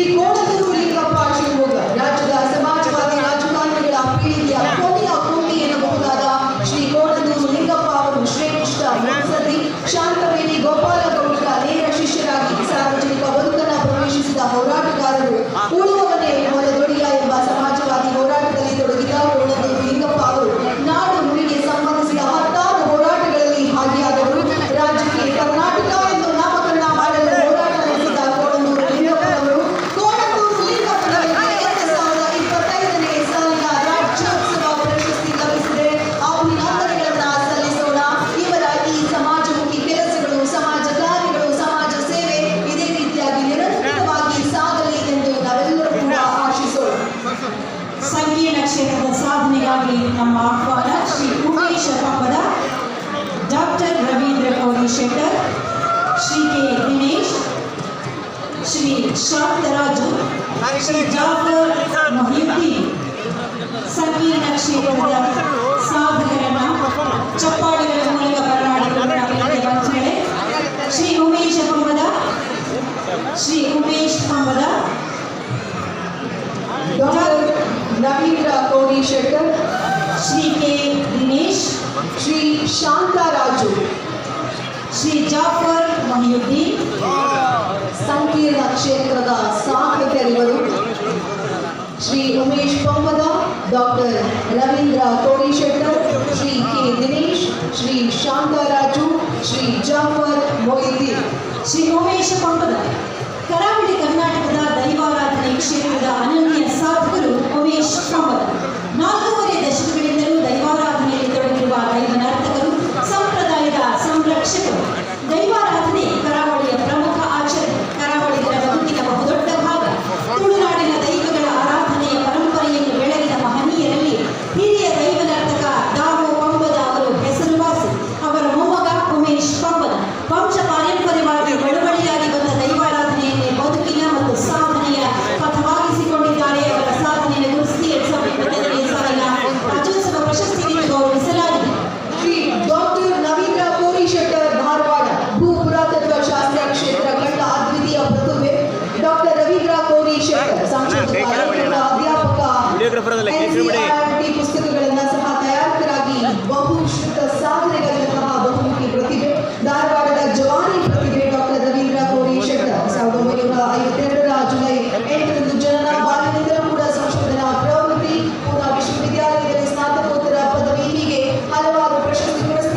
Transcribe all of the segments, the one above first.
ಶ್ರೀ ಕೋಣದೂರು ಲಿಂಗಪ್ಪ ಶಿವಮೊಗ್ಗ ರಾಜ್ಯದ ಸಮಾಜವಾದಿ ರಾಜಕಾರಣಿಗಳ ಪೀಳಿಗೆಯ ಕೊನೆಯ ಕೊಂಡಿ ಎನ್ನಬಹುದಾದ ಶ್ರೀ ಕೋಣದೂರು ಲಿಂಗಪ್ಪ ಅವರು ಶ್ರೇಷ್ಠ ಮುತ್ಸದ್ದಿ ಶಾಂತವೇಣಿ ಗೋಪಾಲಗೌಡರ ನೇರ ಶಿಷ್ಯರಾಗಿ ಸಾರ್ವಜನಿಕ ಬದುಕನ್ನು ಪ್ರವೇಶಿಸಿದ ಹೋರಾಟಗಾರರು ಉಳುವವನೇ ಮೊದಲೊಡೆಯ ಎಂಬ ಸಮಾಜವಾದಿ ಹೋರಾಟದಲ್ಲಿ ತೊಡಗಿದ ಕೋಣದೂರು ಲಿಂಗಪ್ಪ ಅವರು ನಾಡು ನುಡಿಗೆ ಸಂಬಂಧಿಸಿದ ಹತ್ತಾರು ಹೋರಾಟಗಳಲ್ಲಿ ಭಾಗಿಯಾದವರು. ರಾಜ್ಯಕ್ಕೆ ಕರ್ನಾಟಕ ಎಂದು ನಾಮಕರಣ ಮಾಡಲು ಹೋರಾಟ ನಡೆಸಿದ ಕೋಣದೂರು ಲಿಂಗಪ್ಪ ಅವರು ಕೋಣದೂರು ಲಿಂಗಪ್ಪನವರಿಗೆ 2025ನೇ ಸಾಲಿನ ರಾಜ್ಯೋತ್ಸವ ಪ್ರಶಸ್ತಿ ಲಭಿಸಿದೆ. ಅಭಿನಂದನೆಗಳನ್ನ ಸಲ್ಲಿಸೋಣ. ಇವರ ಈ ಸಮಾಜಮುಖಿ ಕೆಲಸಗಳು, ಸಮಾಜ ಕಾರ್ಯಗಳು, ಸಮಾಜ ಸೇವೆ ಇದೇ ರೀತಿಯಾಗಿ ನಿರಂತರವಾಗಿ ಸಾಗಲಿ ಎಂದು ನಾವೆಲ್ಲರೂ ಕೂಡ ಆಶಿಸೋಣ. ಸಂಕೀರ್ಣ ಕ್ಷೇತ್ರದ ಸಾಧನೆಗಾಗಿ ನಮ್ಮ ಆಹ್ವಾನ ಶ್ರೀ ಉಮೇಶ ಪಂಪದ, ಡಾಕ್ಟರ್ ರವೀಂದ್ರ ಕೋಡಿಶೆಟ್ಟರ್, ಶ್ರೀ ಕೆ ದಿನೇಶ್, ಶ್ರೀ ಶಾಂತರಾಜು, ಶ್ರೀ ಜಾಫರ್ ಮೊಹಿಯುದ್ದೀನ್. ಸಂಕೀರ್ಣ ಕ್ಷೇತ್ರದ ಸಾಧಕರನ್ನ ಚಪ್ಪಾಳೆಗಳ ಮೂಲಕ ಬರಮಾಡಿಕೊಂಡ ವಂಚನೆ ಶ್ರೀ ಉಮೇಶ ಪಂಪದ, ಶ್ರೀ ಉಮೇಶ್ ಪಂಪದ, ಡಾಕ್ಟರ್ ರವೀಂದ್ರ ಕೋಡಿಶೆಟ್ಟರ್, ಶ್ರೀ ಕೆ ದಿನೇಶ್, ಶ್ರೀ ಶಾಂತರಾಜು, ಶ್ರೀ ಜಾಫರ್ ಮೊಹಿಯುದ್ದೀನ್. ಸಂಕೀರ್ಣ ಕ್ಷೇತ್ರದ ಸಾಧಕರಿವರು ಶ್ರೀ ಉಮೇಶ್ ಪಂಪದ, ಡಾಕ್ಟರ್ ರವೀಂದ್ರ ಕೋಡಿಶೆಟ್ಟರ್, ಶ್ರೀ ಕೆ ದಿನೇಶ್, ಶ್ರೀ ಶಾಂತರಾಜು, ಶ್ರೀ ಜಾಫರ್ ಮೊಹಿಯುದ್ದೀನ್. ಶ್ರೀ ಉಮೇಶ ಪಂಪದ ಕರಾವಳಿ ಕರ್ನಾಟಕದ ದೈವಾರಾಧನೆ ಕ್ಷೇತ್ರದ ಅನನ್ಯ ಸಾಧಕರು ಉಮೇಶ್ ಪಂಪದ. 4.5 ದಶಕಗಳಿಂದಲೂ ದೈವಾರಾಧನೆಯಲ್ಲಿ ತೊಡಗಿರುವ ದೈವನರ್ತಕರು, ಸಂಪ್ರದಾಯದ ಸಂರಕ್ಷಕರು. ದೈವಾರಾಧನೆ ಕರಾವಳಿಯ ಪ್ರಮುಖ ಆಚರಣೆ. ಕರಾವಳಿಗರ ಬದುಕಿನ ಬಹುದೊಡ್ಡ ಭಾಗ. ತುಳುನಾಡಿನ ದೈವಗಳ ಆರಾಧನೆಯ ಪರಂಪರೆಯನ್ನು ಬೆಳಗಿದ ಮಹನೀಯರಲ್ಲಿ ಹಿರಿಯ ದೈವನರ್ತಕ ದಾಮೋ ಪಂಪದ ಅವರು ಹೆಸರುವಾಸಿ. ಅವರ ಮೊಮ್ಮಗ ಉಮೇಶ್ ಪಂಪದ ವಂಶ ಪಾರಂಪರ್ಯವಾಗಿ ಬಳುವಳಿಯಾಗಿ ಬಂದ ದೈವಾರಾಧನೆಯನ್ನೇ ಬದುಕಿನ ಮತ್ತು ಸಾಧನೆಯ ಪಥವಾಗಿಸಿಕೊಂಡಿದ್ದಾರೆ. ಅವರ ಸಾಧನೆಯನ್ನು ಗುರುತಿಸಿ 2025ನೇ ಸಾಲಿನ ರಾಜ್ಯೋತ್ಸವ ಪ್ರಶಸ್ತಿ ನೀಡಿ ಗೌರವಿಸಲಾಗಿದೆ. ಶ್ರೀ ಡಾಕ್ಟರ್ ರವೀಂದ್ರ ಕೋಡಿಶೆಟ್ಟರ್, ಧಾರವಾಡ. ಭೂ ಪುರಾತತ್ವ ಶಾಸ್ತ್ರ ಕ್ಷೇತ್ರ ಕಂಡ ಅದ್ವಿತೀಯ ಪ್ರತಿಭೆ ಡಾಕ್ಟರ್ ರವೀಂದ್ರ ಕೋಡಿಶೆಟ್ಟರ್ ಸಂಶೋಧಕ, ಅಧ್ಯಾಪಕ, NCERT ಪುಸ್ತಕಗಳನ್ನು ಸಹ ತಯಾರಕರಾಗಿ ಬಹುಶ್ರುತ ಸಾಧನೆಗಳಂತಹ ಬಹುಮುಖಿ ಪ್ರತಿಭೆ. ಧಾರವಾಡದ ಜವಾನಿ ಪ್ರತಿಭೆ ಡಾಕ್ಟರ್ ರವೀಂದ್ರ ಕೋಡಿಶೆಟ್ಟರ್ 1952ರ ಜುಲೈ 8ರಂದು ಜನನ. ಬಾಲ್ಯದಿಂದಲೂ ಕೂಡ ಸಂಶೋಧನಾ ಪ್ರವೃತ್ತಿ. ಪೂನಾ ವಿಶ್ವವಿದ್ಯಾಲಯದಲ್ಲಿ ಸ್ನಾತಕೋತ್ತರ ಪದವಿ, ಹೀಗೆ ಹಲವಾರು ಪ್ರಶಸ್ತಿಗಳನ್ನು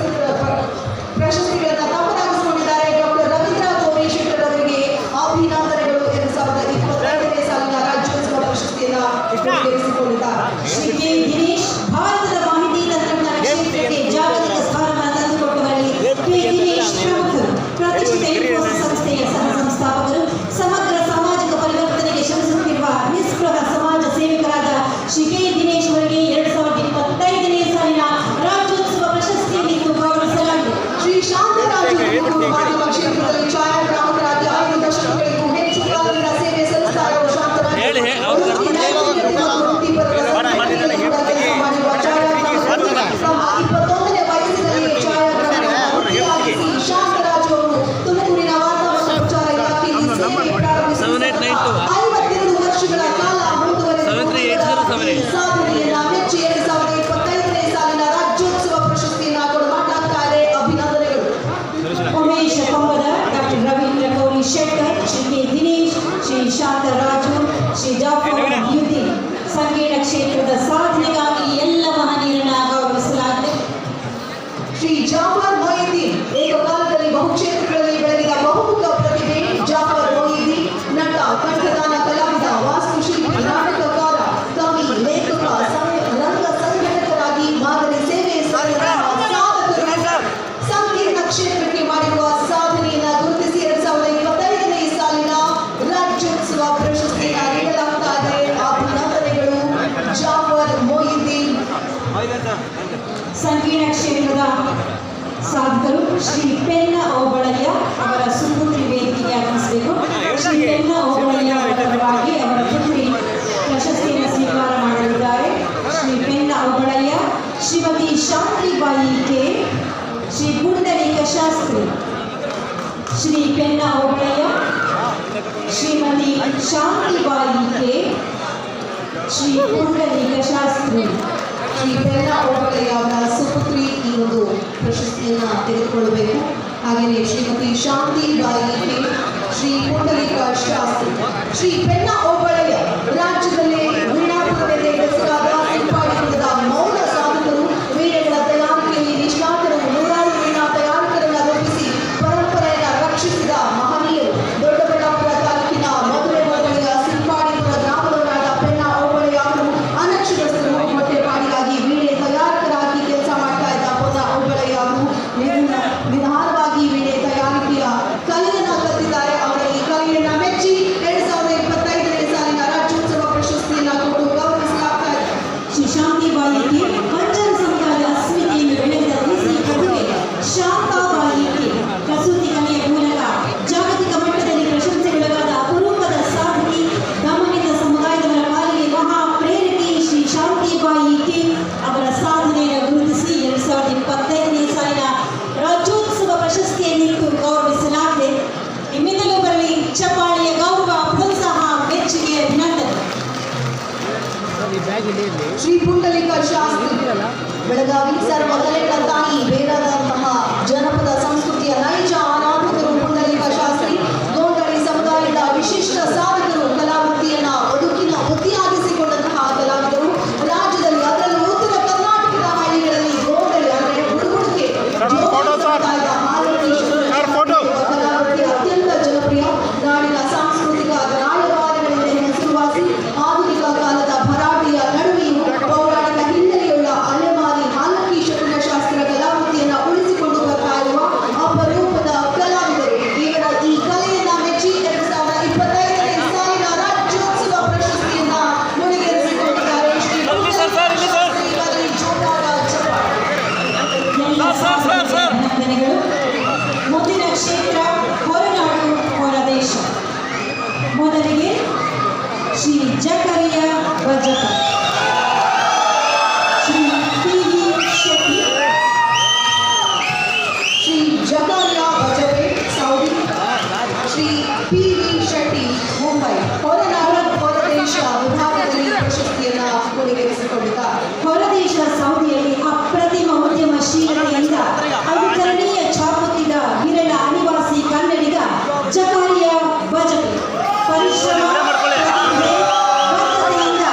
ತಮ್ಮದಾಗಿಸಿಕೊಂಡಿದ್ದಾರೆ. ಡಾಕ್ಟರ್ ರವೀಂದ್ರ ಕೋಡಿಶೆಟ್ಟರ್ ಅವರಿಗೆ ಅಭಿನಂದನೆಗಳು. 2025ನೇ ಸಾಲಿನ ರಾಜ್ಯೋತ್ಸವ ಪ್ರಶಸ್ತಿಯನ್ನು ಸ್ವೀಕರಿಸಿಕೊಂಡಿದ್ದಾರೆ. ಶ್ರೀ ಕೆ ದಿನೇಶ್ ಭಾರತದ ಮಾಹಿತಿ ತಂತ್ರಜ್ಞಾನ ಕ್ಷೇತ್ರಕ್ಕೆ ಜಾಗತಿಕ ಸ್ಥಾನಮಾನ ತಂದುಕೊಟ್ಟವರಲ್ಲಿ ಕೆ ದಿನೇಶ್ ಪ್ರಮುಖರು. ಪ್ರತಿಷ್ಠಿತ ಇನ್ಫೋಸಿಸ್ ಸಂಸ್ಥೆಯ ಸಹ ಸಂಸ್ಥಾಪಕರು. ಸಮಗ್ರ ಸಾಮಾಜಿಕ ಪರಿವರ್ತನೆಗೆ ಶ್ರಮಿಸುತ್ತಿರುವ ನಿಸ್ಪೃಹ ಸಮಾಜ ಸೇವಕರಾದ ಶ್ರೀ ಕೆ ದಿನೇಶ್ ಅವರಿಗೆ 2025ನೇ ಸಾಲಿನ ರಾಜ್ಯೋತ್ಸವ ಪ್ರಶಸ್ತಿ ನೀಡಿ ಗೌರವಿಸಲಾಗಿದೆ. ಶ್ರೀ ಶಾಂತರಾಜು ಮಾಧ್ಯಮ ಕ್ಷೇತ್ರದಲ್ಲಿ ಛಾಯಾಗ್ರಾಹಕರಾಗಿ 5 ದಶಕಗಳಿಗೂ ಹೆಚ್ಚು ಕಾಲದಿಂದ ಸೇವೆ ಸಲ್ಲಿಸ್ತಾ ಇರುವ ಶಾಂತರಾಜು ನೇ ವಯಸ್ಸಿನಲ್ಲಿ ಛಾಯಾಗ್ರಾಹಕರಾಗಿ ಶಾಂತರಾಜು ಅವರು ತುಮಕೂರಿನ ವಾತಾವರಣ ಪ್ರಚಾರ ಇಲಾಖೆಯಲ್ಲಿ ಸೇವೆ ಪ್ರಾರಂಭಿಸಿದ 52 ವರ್ಷಗಳ ಕಾಲ ಮುಂದುವರೆದ ಸಾಧನೆಯನ್ನ ಮೆಚ್ಚಿ 2025ನೇ ಸಾಲಿನ ರಾಜ್ಯೋತ್ಸವ ಪ್ರಶಸ್ತಿಯನ್ನು ಕೊಡಮಾಡುತ್ತಾರೆ. ಅಭಿನಂದನೆಗಳು. Umesha Pampada, doctor Ravindra Kodishettar, Shri K Dinesh, Shri Shantharaju, Shri Jafar Mohiyuddin. ಸಂಕೀರ್ಣ ಕ್ಷೇತ್ರದ ಸಾಧನೆಗಾಗಿ ಎಲ್ಲ ಮಹನೀಯರನ್ನ ಗೌರವಿಸಲಾಗಿದೆ. ಶ್ರೀ ಜಾಫರ್ ಮೊಹಿಯುದ್ದೀನ್ ಏಕಕಾಲದಲ್ಲಿ ಬಹುಕ್ಷೇತ್ರಗಳಲ್ಲಿ ಬೆಳಗಿದ ಬಹುಮುಖ ಪ್ರತಿಭೆ. ಜಾಫರ್ ಮೊಹಿಯುದ್ದೀನ್ ನಟ, ಕಂಠದಾನ ಕಲಾವಿದ, ವಾಸ್ತುಶಿಲ್ಪಿ, ನಾಟಕಕಾರ, ಕವಿ, ಲೇಖಕ, ರಂಗ ಸಂಘಟಕರಾಗಿ ಮಾದರಿ ಸೇವೆ ಸಾಧಕರು. ಸಂಕೀರ್ಣ ಕ್ಷೇತ್ರಕ್ಕೆ ಮಾಡಿರುವ ಸಾಧನೆಯನ್ನು ಗುರುತಿಸಿ 2025ನೇ ಸಾಲಿನ ರಾಜ್ಯೋತ್ಸವ ಪ್ರಶಸ್ತಿಯನ್ನು ನೀಡಲಾಗ್ತಾ ಇದೆ. ಅಭಿನಂದನೆಗಳು ಜಾಫರ್ ಮೊಹಿಯುದ್ದೀನ್. ಸಂಕೀರ್ಣ ಕ್ಷೇತ್ರದ ಸಾಧಕರು ಶ್ರೀ ಪೆನ್ನ ಓಬಳಯ್ಯ ಅವರ ಸುಪುತ್ರಿ ವೇದಿಕೆಗೆ ಆಗಮಿಸಬೇಕು. ಶ್ರೀ ಪೆನ್ನ ಓಬಳಯ್ಯ ಅವರ ಪರವಾಗಿ ಅವರ ಪುತ್ರಿ ಪ್ರಶಸ್ತಿಯನ್ನು ಸ್ವೀಕಾರ ಮಾಡಲಿದ್ದಾರೆ. Shri Penna Obalayya, Shrimati Shantibai K, Shri Pundalika Shastri, Shri Penna Obalayya, Shrimati Shantibai K, Shri Pundalika Shastri. ಶ್ರೀ ಬೆಲ್ಲ ಓಬಳಯ್ಯ ಅವರ ಸುಪುತ್ರಿ ಈ ಒಂದು ಪ್ರಶಸ್ತಿಯನ್ನ ತೆಗೆದುಕೊಳ್ಳಬೇಕು. ಹಾಗೆಯೇ ಶ್ರೀಮತಿ ಶಾಂತಿಬಾಯಿ ಕೆ, ಶ್ರೀ ಪುಂಡಲೀಕ ಶಾಸ್ತ್ರಿ. ಶ್ರೀ ಬೆಲ್ಲ ಓಬಳಯ್ಯ ರಾಜ್ಯದಲ್ಲಿ ವೀಣಾಪುರದಲ್ಲಿ ಹೆಸರಾದ ಸಿಂಪಾಡಿಪುರದ ಮೌನ ಸಾಧಕರು, ವೀಣೆಗಳ ತಯಾರಿಕೆಯಲ್ಲಿ ನಿಷ್ಣಾತರು, ನೂರಾರು ವೀಣಾ ತಯಾರಕರನ್ನ ರೂಪಿಸಿ ಪರಂಪರೆಯನ್ನು ರಕ್ಷಿಸಿದ ಮಹನೀಯರು. ದೊಡ್ಡಬಳ್ಳಾಪುರ ತಾಲೂಕಿನ ಮಧುರೆ ಹೋಬಳಿಯ ಸಿಂಪಾಡಿಪುರ ಗ್ರಾಮದವರಾದ ಬೆಲ್ಲ ಓಬಳಯ್ಯ ಅವರು ಅನಕ್ಷರಸ್ಥರು. ಹೊಟ್ಟೆಪಾಡಿಗಾಗಿ ವೀಣೆ ತಯಾರಕರಾಗಿ ಕೆಲಸ ಮಾಡ್ತಾ ಇದ್ದ ಪೊನ್ನ ಓಬಳಯ್ಯ ಅವರು ನಿಧಾನವಾಗಿ ವೀಣೆ ತಯಾರಿಕೆಯ ಕಲೆಯನ್ನ ಕಲಿತಿದ್ದಾರೆ. ಅವರ ಈ ಕಲೆಯನ್ನ ಮೆಚ್ಚಿ 2025ನೇ ಸಾಲಿನ ರಾಜ್ಯೋತ್ಸವ ಪ್ರಶಸ್ತಿಯನ್ನ ಕೊಟ್ಟು ಗೌರವಿಸಲಾಗ್ತಾ ಇದೆ. ಶ್ರೀ ಶಾಂತಿಬಾಯಿ ಕೆ ಪಂಜರ ಸಮುದಾಯದ ಅಸ್ಮಿತೆಯನ್ನು ಬೆಳೆಸಿದ ಶ್ರೀ ಪ್ರತಿಭೆ ಶಾಂತಾಬಾಯಿ ಕೆ ಕಸೂತಿ ಕಲೆಯ ಮೂಲಕ ಜಾಗತಿಕ ಮಟ್ಟದಲ್ಲಿ ಪ್ರಶಂಸೆಗೊಳಗಾದ ಅಪರೂಪದ ಸಾಧಕಿ, ದಮನಿತ ಸಮುದಾಯದವರ ಪಾಲಿಗೆ ಮಹಾ ಪ್ರೇರಕಿ ಶ್ರೀ ಶಾಂತಿಬಾಯಿ ಕೆ ಅವರ ಸಾಧನೆಯನ್ನು ಗುರುತಿಸಿ 2025ನೇ ಸಾಲಿನ ರಾಜ್ಯೋತ್ಸವ ಪ್ರಶಸ್ತಿಯನ್ನಿತ್ತು ಗೌರವಿಸಲಾಗಿದೆ. ನಿಮ್ಮಿಂದಲೂ ಬರಲಿ ಚಪ್ಪಾಳೆಯ ಗೌರವ, ಪ್ರೋತ್ಸಾಹ, ಮೆಚ್ಚುಗೆ, ಅಭಿನಂದನೆ. ಶ್ರೀ ಪುಂಡಲೀಕ ಶಾಸ್ತ್ರಿ ಬೆಳಗಾವಿ ಸರ್ವ ಕಲೆಗಳ ತಾಯಿ ಬೇರಾದಂತಹ ಜನಪದ ಸಂಸ್ಕೃತಿಯ ನೈಜ ಅನಾಹುತರು ಪುಂಡಲೀಕ ಶಾಸ್ತ್ರಿ. ಗೋಂಡಳಿ ಸಮುದಾಯದ ವಿಶಿಷ್ಟ ಸಾಧಕರು, ಕಲಾವೃತ್ತಿಯನ್ನ ಬದುಕಿನ ವೃತ್ತಿಯಾಗಿಸಿಕೊಂಡಂತಹ ಕಲಾವಿದರು. ರಾಜ್ಯದಲ್ಲಿ ಅದರಲ್ಲೂ ಉತ್ತರ ಕರ್ನಾಟಕದ ಹಳ್ಳಿಗಳಲ್ಲಿ ಗೋಂಡಳಿ ಅಂದರೆ ಹುಡುಗುಡಿಕೆ ಸಮುದಾಯದ ಕಲಾವೃತ್ತಿ ಅತ್ಯಂತ ಜನಪ್ರಿಯ. ನಾಡಿನ ಸಾಂಸ್ಕೃತಿಕ ರಾಯಭಾರಿಗಳಿಂದ ಹೆಸರುವಾಸಿ. ಆಧುನಿಕ ಕಾಲದ ಭರಾಟೆಯ ನಡುವೆಯೂ ಪೌರಾಣಿಕ ಹಿನ್ನೆಲೆಯುಳ್ಳ ಅಲೆಮಾರಿ ಹಾಲಕ್ಕಿ ಶಕುನಶಾಸ್ತ್ರ ಕಲಾವೃತ್ತಿಯನ್ನು ಉಳಿಸಿಕೊಂಡು ಬರ್ತಾ ಇರುವ ಅಪರೂಪದ ಕಲಾವಿದರು. ಇವರ ಈ ಕಲೆಯನ್ನ ಮೆಚ್ಚಿ 2025ನೇ ಸಾಲಿನ ರಾಜ್ಯೋತ್ಸವ ಪ್ರಶಸ್ತಿಯನ್ನ ಮುಡಿಗೇರಿಸಿಕೊಂಡಿದ್ದಾರೆ. ಶ್ರೀ ಜೋರಾದ ಚಪ್ಪಾಳೆ. ಅಭಿನಂದನೆಗಳು. ಮುಂದಿನ ಕ್ಷೇತ್ರ ಹೊರನಾಡು ಹೊರದೇಶ. ಮೊದಲಿಗೆ Shri Zakariya Bajapa, Shri P V. Shetty, Shri Zakariya Bajpe Saudi, Shri P V. Shetty Mumbai ಹೊರನಾಡು ಹೊರದೇಶ ವಿಭಾಗದಲ್ಲಿ ಪ್ರಶಸ್ತಿಯನ್ನ ಮುಡಿಗೇರಿಸಿಕೊಂಡಿದ್ದಾರೆ. ಹೊರದೇಶ ಸೌದಿಯಲ್ಲಿ ಅಪ್ರತಿಮ ಉದ್ಯಮಶೀಲತೆಯಿಂದ ಅನುಕರಣೀಯ ಛಾಪುತ್ತಿದ್ದ ವಿರಳ ಅನಿವಾಸಿ ಕನ್ನಡಿಗ ಜಕರಿಯಾ ಬಜಪೆ ಪರಿಶ್ರಮ, ಪ್ರತಿಭೆ, ಬದ್ಧತೆಯಿಂದ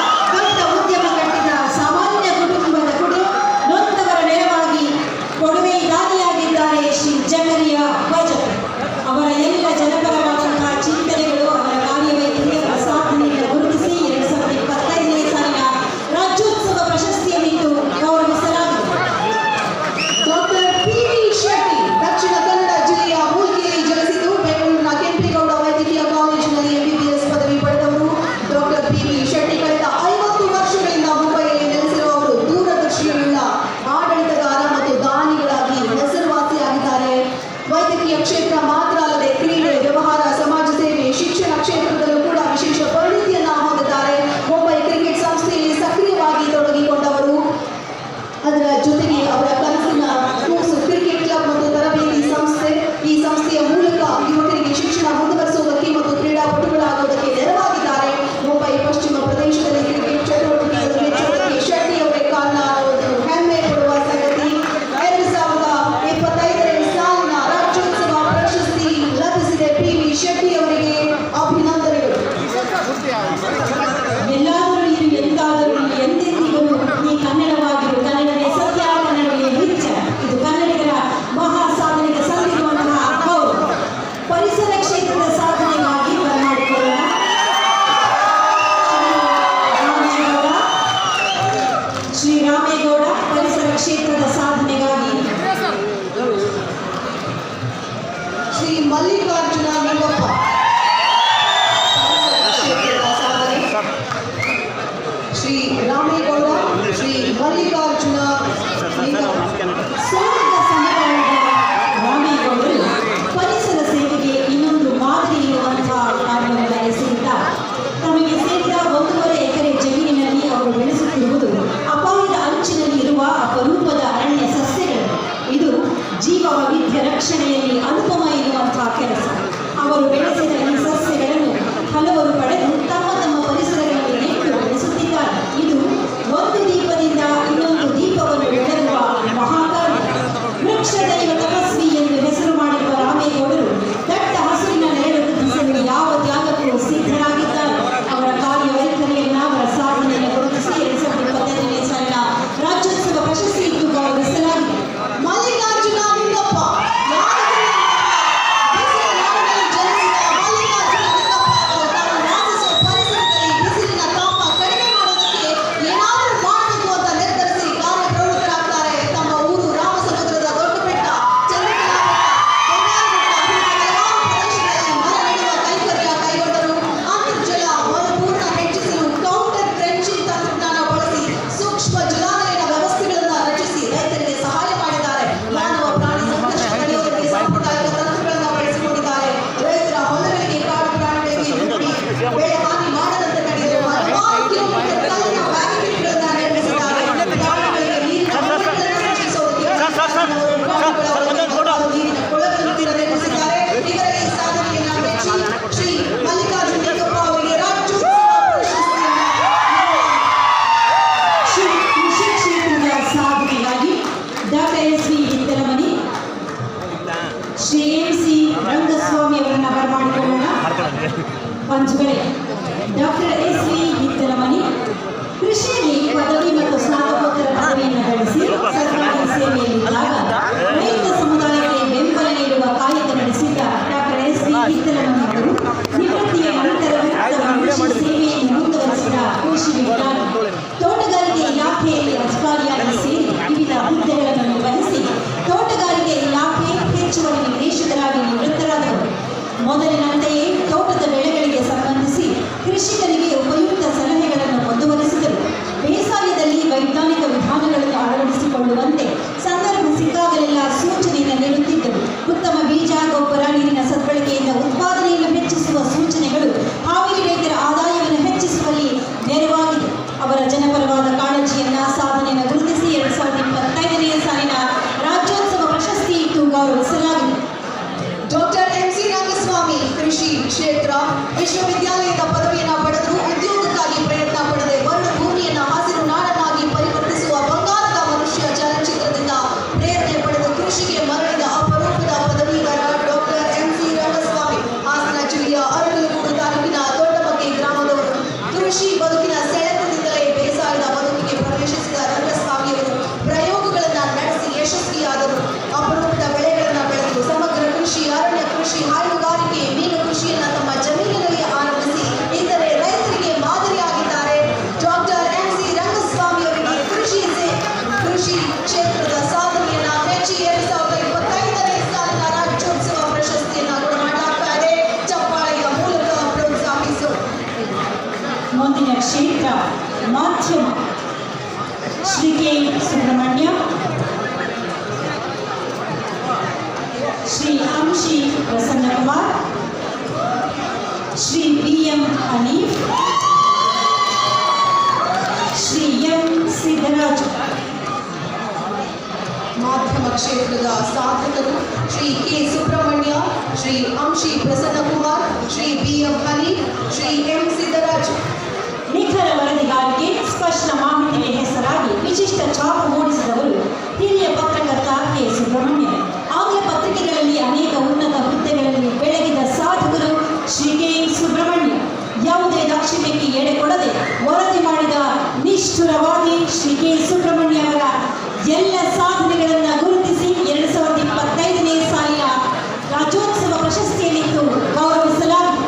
ಡಾಕ್ಟರ್ ಎಸ್.ವಿ. ಹಿತ್ತಲಮನಿ ಕೃಷಿಯಲ್ಲಿ ಪದವಿ ಮತ್ತು ಸ್ನಾತಕೋತ್ತರ ಪದವಿಯನ್ನು ಗಳಿಸಿ ಸರ್ಕಾರಿ ಸೇವೆಯಲ್ಲಿದ್ದಾಗ ರೈತ ಸಮುದಾಯಕ್ಕೆ ಬೆಂಬಲ ನೀಡುವ ಕಾಯಕ ನಡೆಸಿದ್ದ ಡಾಕ್ಟರ್ ಎಸ್.ವಿ. ಹಿತ್ತಲಮನಿ ಅವರು ನಿವೃತ್ತಿಯ ನಂತರ ಕೃಷಿ ಸೇವೆಯನ್ನು ಮುಂದುವರಿಸಿದ ಕೃಷಿ ವಿಜ್ಞಾನ ತೋಟಗಾರಿಕೆ ಇಲಾಖೆಯಲ್ಲಿ ಅಧಿಕಾರಿಯಾಗಿ ಸೇರಿ ವಿವಿಧ ಹುದ್ದೆಗಳನ್ನು ನಿರ್ವಹಿಸಿ ತೋಟಗಾರಿಕೆ ಇಲಾಖೆ ಹೆಚ್ಚುವರಿ ನಿರ್ದೇಶಕರಾಗಿ ನಿವೃತ್ತರಾದರು. ಮೊದಲಿನಂತೆಯೇ ತೋಟದ ಬೆಳೆಗಳಿಗೆ ಸಂಬಂಧಿಸಿ ಕೃಷಿಕರಿಗೆ ಉಪಯುಕ್ತ ಸಲಹೆಗಳನ್ನು ಮುಂದುವರೆಸಿದರು. ಬೇಸಾಯದಲ್ಲಿ ವೈಜ್ಞಾನಿಕ ವಿಧಾನಗಳನ್ನು ಅಳವಡಿಸಿಕೊಳ್ಳುವಂತೆ ಸಂದರ್ಭ ಸಿಕ್ಕಾಗಲೆಲ್ಲ ಸೂಚನೆಯನ್ನು ನೀಡುತ್ತಿದ್ದರು. ಉತ್ತಮ ಬೀಜ, ಗೊಬ್ಬರ, ನೀರಿನ ಸದ್ಬಳಕೆಯಿಂದ ಉತ್ಪಾದನೆಯನ್ನು ಹೆಚ್ಚಿಸುವ ಸೂಚನೆಗಳು ಹಾವೇರಿ ರೈತರ ಆದಾಯವನ್ನು ಹೆಚ್ಚಿಸುವಲ್ಲಿ ನೆರವಾಗಿದೆ. ಅವರ ಜನಪರವಾದ ಕಾಳಜಿಯನ್ನ ಸಾಧನೆಯನ್ನು ಗುರುತಿಸಿ 2025ನೇ ಸಾಲಿನ ರಾಜ್ಯೋತ್ಸವ ಪ್ರಶಸ್ತಿ ಇಟ್ಟು ಗೌರವಿಸಲಾಗಿದೆ. Doctor MC. ರಂಗಸ್ವಾಮಿ ಕೃಷಿ ಕ್ಷೇತ್ರ ವಿಶ್ವವಿದ್ಯಾಲಯದ ಪದವಿಯನ್ನು ಪಡೆದು ಉದ್ಯೋಗಕ್ಕಾಗಿ ಪ್ರಯತ್ನ ಪಡದೆ ಬರಡು ಭೂಮಿಯನ್ನು ಹಸಿರು ನಾಡನ್ನಾಗಿ ಪರಿವರ್ತಿಸುವ ಬಂಗಾರದ ಮನುಷ್ಯ ಚಲನಚಿತ್ರದಿಂದ ಪ್ರೇರಣೆ ಪಡೆದು ಕೃಷಿಗೆ ಮರಳಿದ ಅಪರೂಪದ ಪದವೀಧರ ಡಾಕ್ಟರ್ ಎಂ.ಸಿ. ರಂಗಸ್ವಾಮಿ ಹಾಸನ ಜಿಲ್ಲೆಯ ಅರಕಲಗೂಡು ತಾಲೂಕಿನ ದೊಡ್ಡಮಗ್ಗೆ ಗ್ರಾಮದವರು. ಕೃಷಿ ಬದುಕಿನ ಸೆಳೆತದಿಂದಲೇ ಬೇಸಾಯದ ಬದುಕಿಗೆ ಪ್ರವೇಶಿಸಿದ ರಂಗಸ್ವಾಮಿಯವರು ಪ್ರಯೋಗಗಳನ್ನು ನಡೆಸಿ ಯಶಸ್ವಿಯಾದರು. ಅಪರೂಪದ ಬೆಳೆಗಳನ್ನು ಬೆಳೆದು ಸಮಗ್ರ ಕೃಷಿ, ಅರಣ್ಯ ಕೃಷಿ, ಹೈನುಗಾರಿಕೆ, ಮೀನು ಕೃಷಿಯನ್ನು ತಮ್ಮ ಜಮೀನಿನಲ್ಲಿ ಆರಂಭಿಸಿ ಇತರೆ ರೈತರಿಗೆ ಮಾದರಿಯಾಗಿದ್ದಾರೆ. Doctor MC. ರಂಗಸ್ವಾಮಿ ಅವರಿಗೆ ಕೃಷಿ ಕ್ಷೇತ್ರದ ಸಾಧನೆಯನ್ನ ಮೆಚ್ಚಿ 2025ನೇ ಸಾಲಿನ ರಾಜ್ಯೋತ್ಸವ ಪ್ರಶಸ್ತಿಯನ್ನು ಕೊಡಲಾಗ್ತಾ ಇದೆ. ಚಪ್ಪಾಳೆಯ ಮೂಲಕ ಪ್ರೋತ್ಸಾಹಿಸು. ಮುಂದಿನ ಕ್ಷೇತ್ರ ಮಾಧ್ಯಮ ಶ್ರೀ ಕೆ. ಸುಬ್ರಹ್ಮಣ್ಯ, ಶ್ರೀ ಅಂಶಿ ಪ್ರಸನ್ನಕುಮಾರ್, ಶ್ರೀ ಬಿ.ಎಂ. ಹನೀಫ್, ಶ್ರೀ ಎಂ. ಸಿದ್ದರಾಜು. ಮಾಧ್ಯಮ ಕ್ಷೇತ್ರದ ಸಾಧಕರು ಶ್ರೀ ಕೆ. ಸುಬ್ರಹ್ಮಣ್ಯ, ಶ್ರೀ ಅಂಶಿ ಪ್ರಸನ್ನಕುಮಾರ್, ಶ್ರೀ ಬಿ.ಎಂ. ಹನೀಫ್, ಶ್ರೀ ಎಂ. ಸಿದ್ದರಾಜು. ನಿಖರ ವರದಿಗಾರಿಕೆ, ಸ್ಪಷ್ಟ ಮಾಹಿತಿಗೆ ಹೆಸರಾಗಿ ವಿಶಿಷ್ಟ ಛಾಪು ಮೂಡಿಸಿದವರು ಹಿರಿಯ ಪತ್ರಕರ್ತ ಕೆ. ಸುಬ್ರಹ್ಮಣ್ಯ. ಆಂಗ್ಲ ಪತ್ರಿಕೆಗಳಲ್ಲಿ ಅನೇಕ ಉನ್ನತ ಹುದ್ದೆಗಳಲ್ಲಿ ಬೆಳಗಿದ ಸಾಧಕರು ಶ್ರೀ ಕೆ. ಸುಬ್ರಹ್ಮಣ್ಯ. ಯಾವುದೇ ದಾಕ್ಷಿಣ್ಯಕ್ಕೆ ಎಡೆ ಕೊಡದೆ ವರದಿ ಮಾಡಿದ ನಿಷ್ಠುರವಾದಿ ಶ್ರೀ ಕೆ. ಸುಬ್ರಹ್ಮಣ್ಯ ಅವರ ಎಲ್ಲ ಸಾಧನೆಗಳನ್ನು ಗುರುತಿಸಿ 2025ನೇ ಸಾಲಿನ ರಾಜ್ಯೋತ್ಸವ ಪ್ರಶಸ್ತಿಯನ್ನಿತ್ತು ಗೌರವಿಸಲಾಗಿದೆ.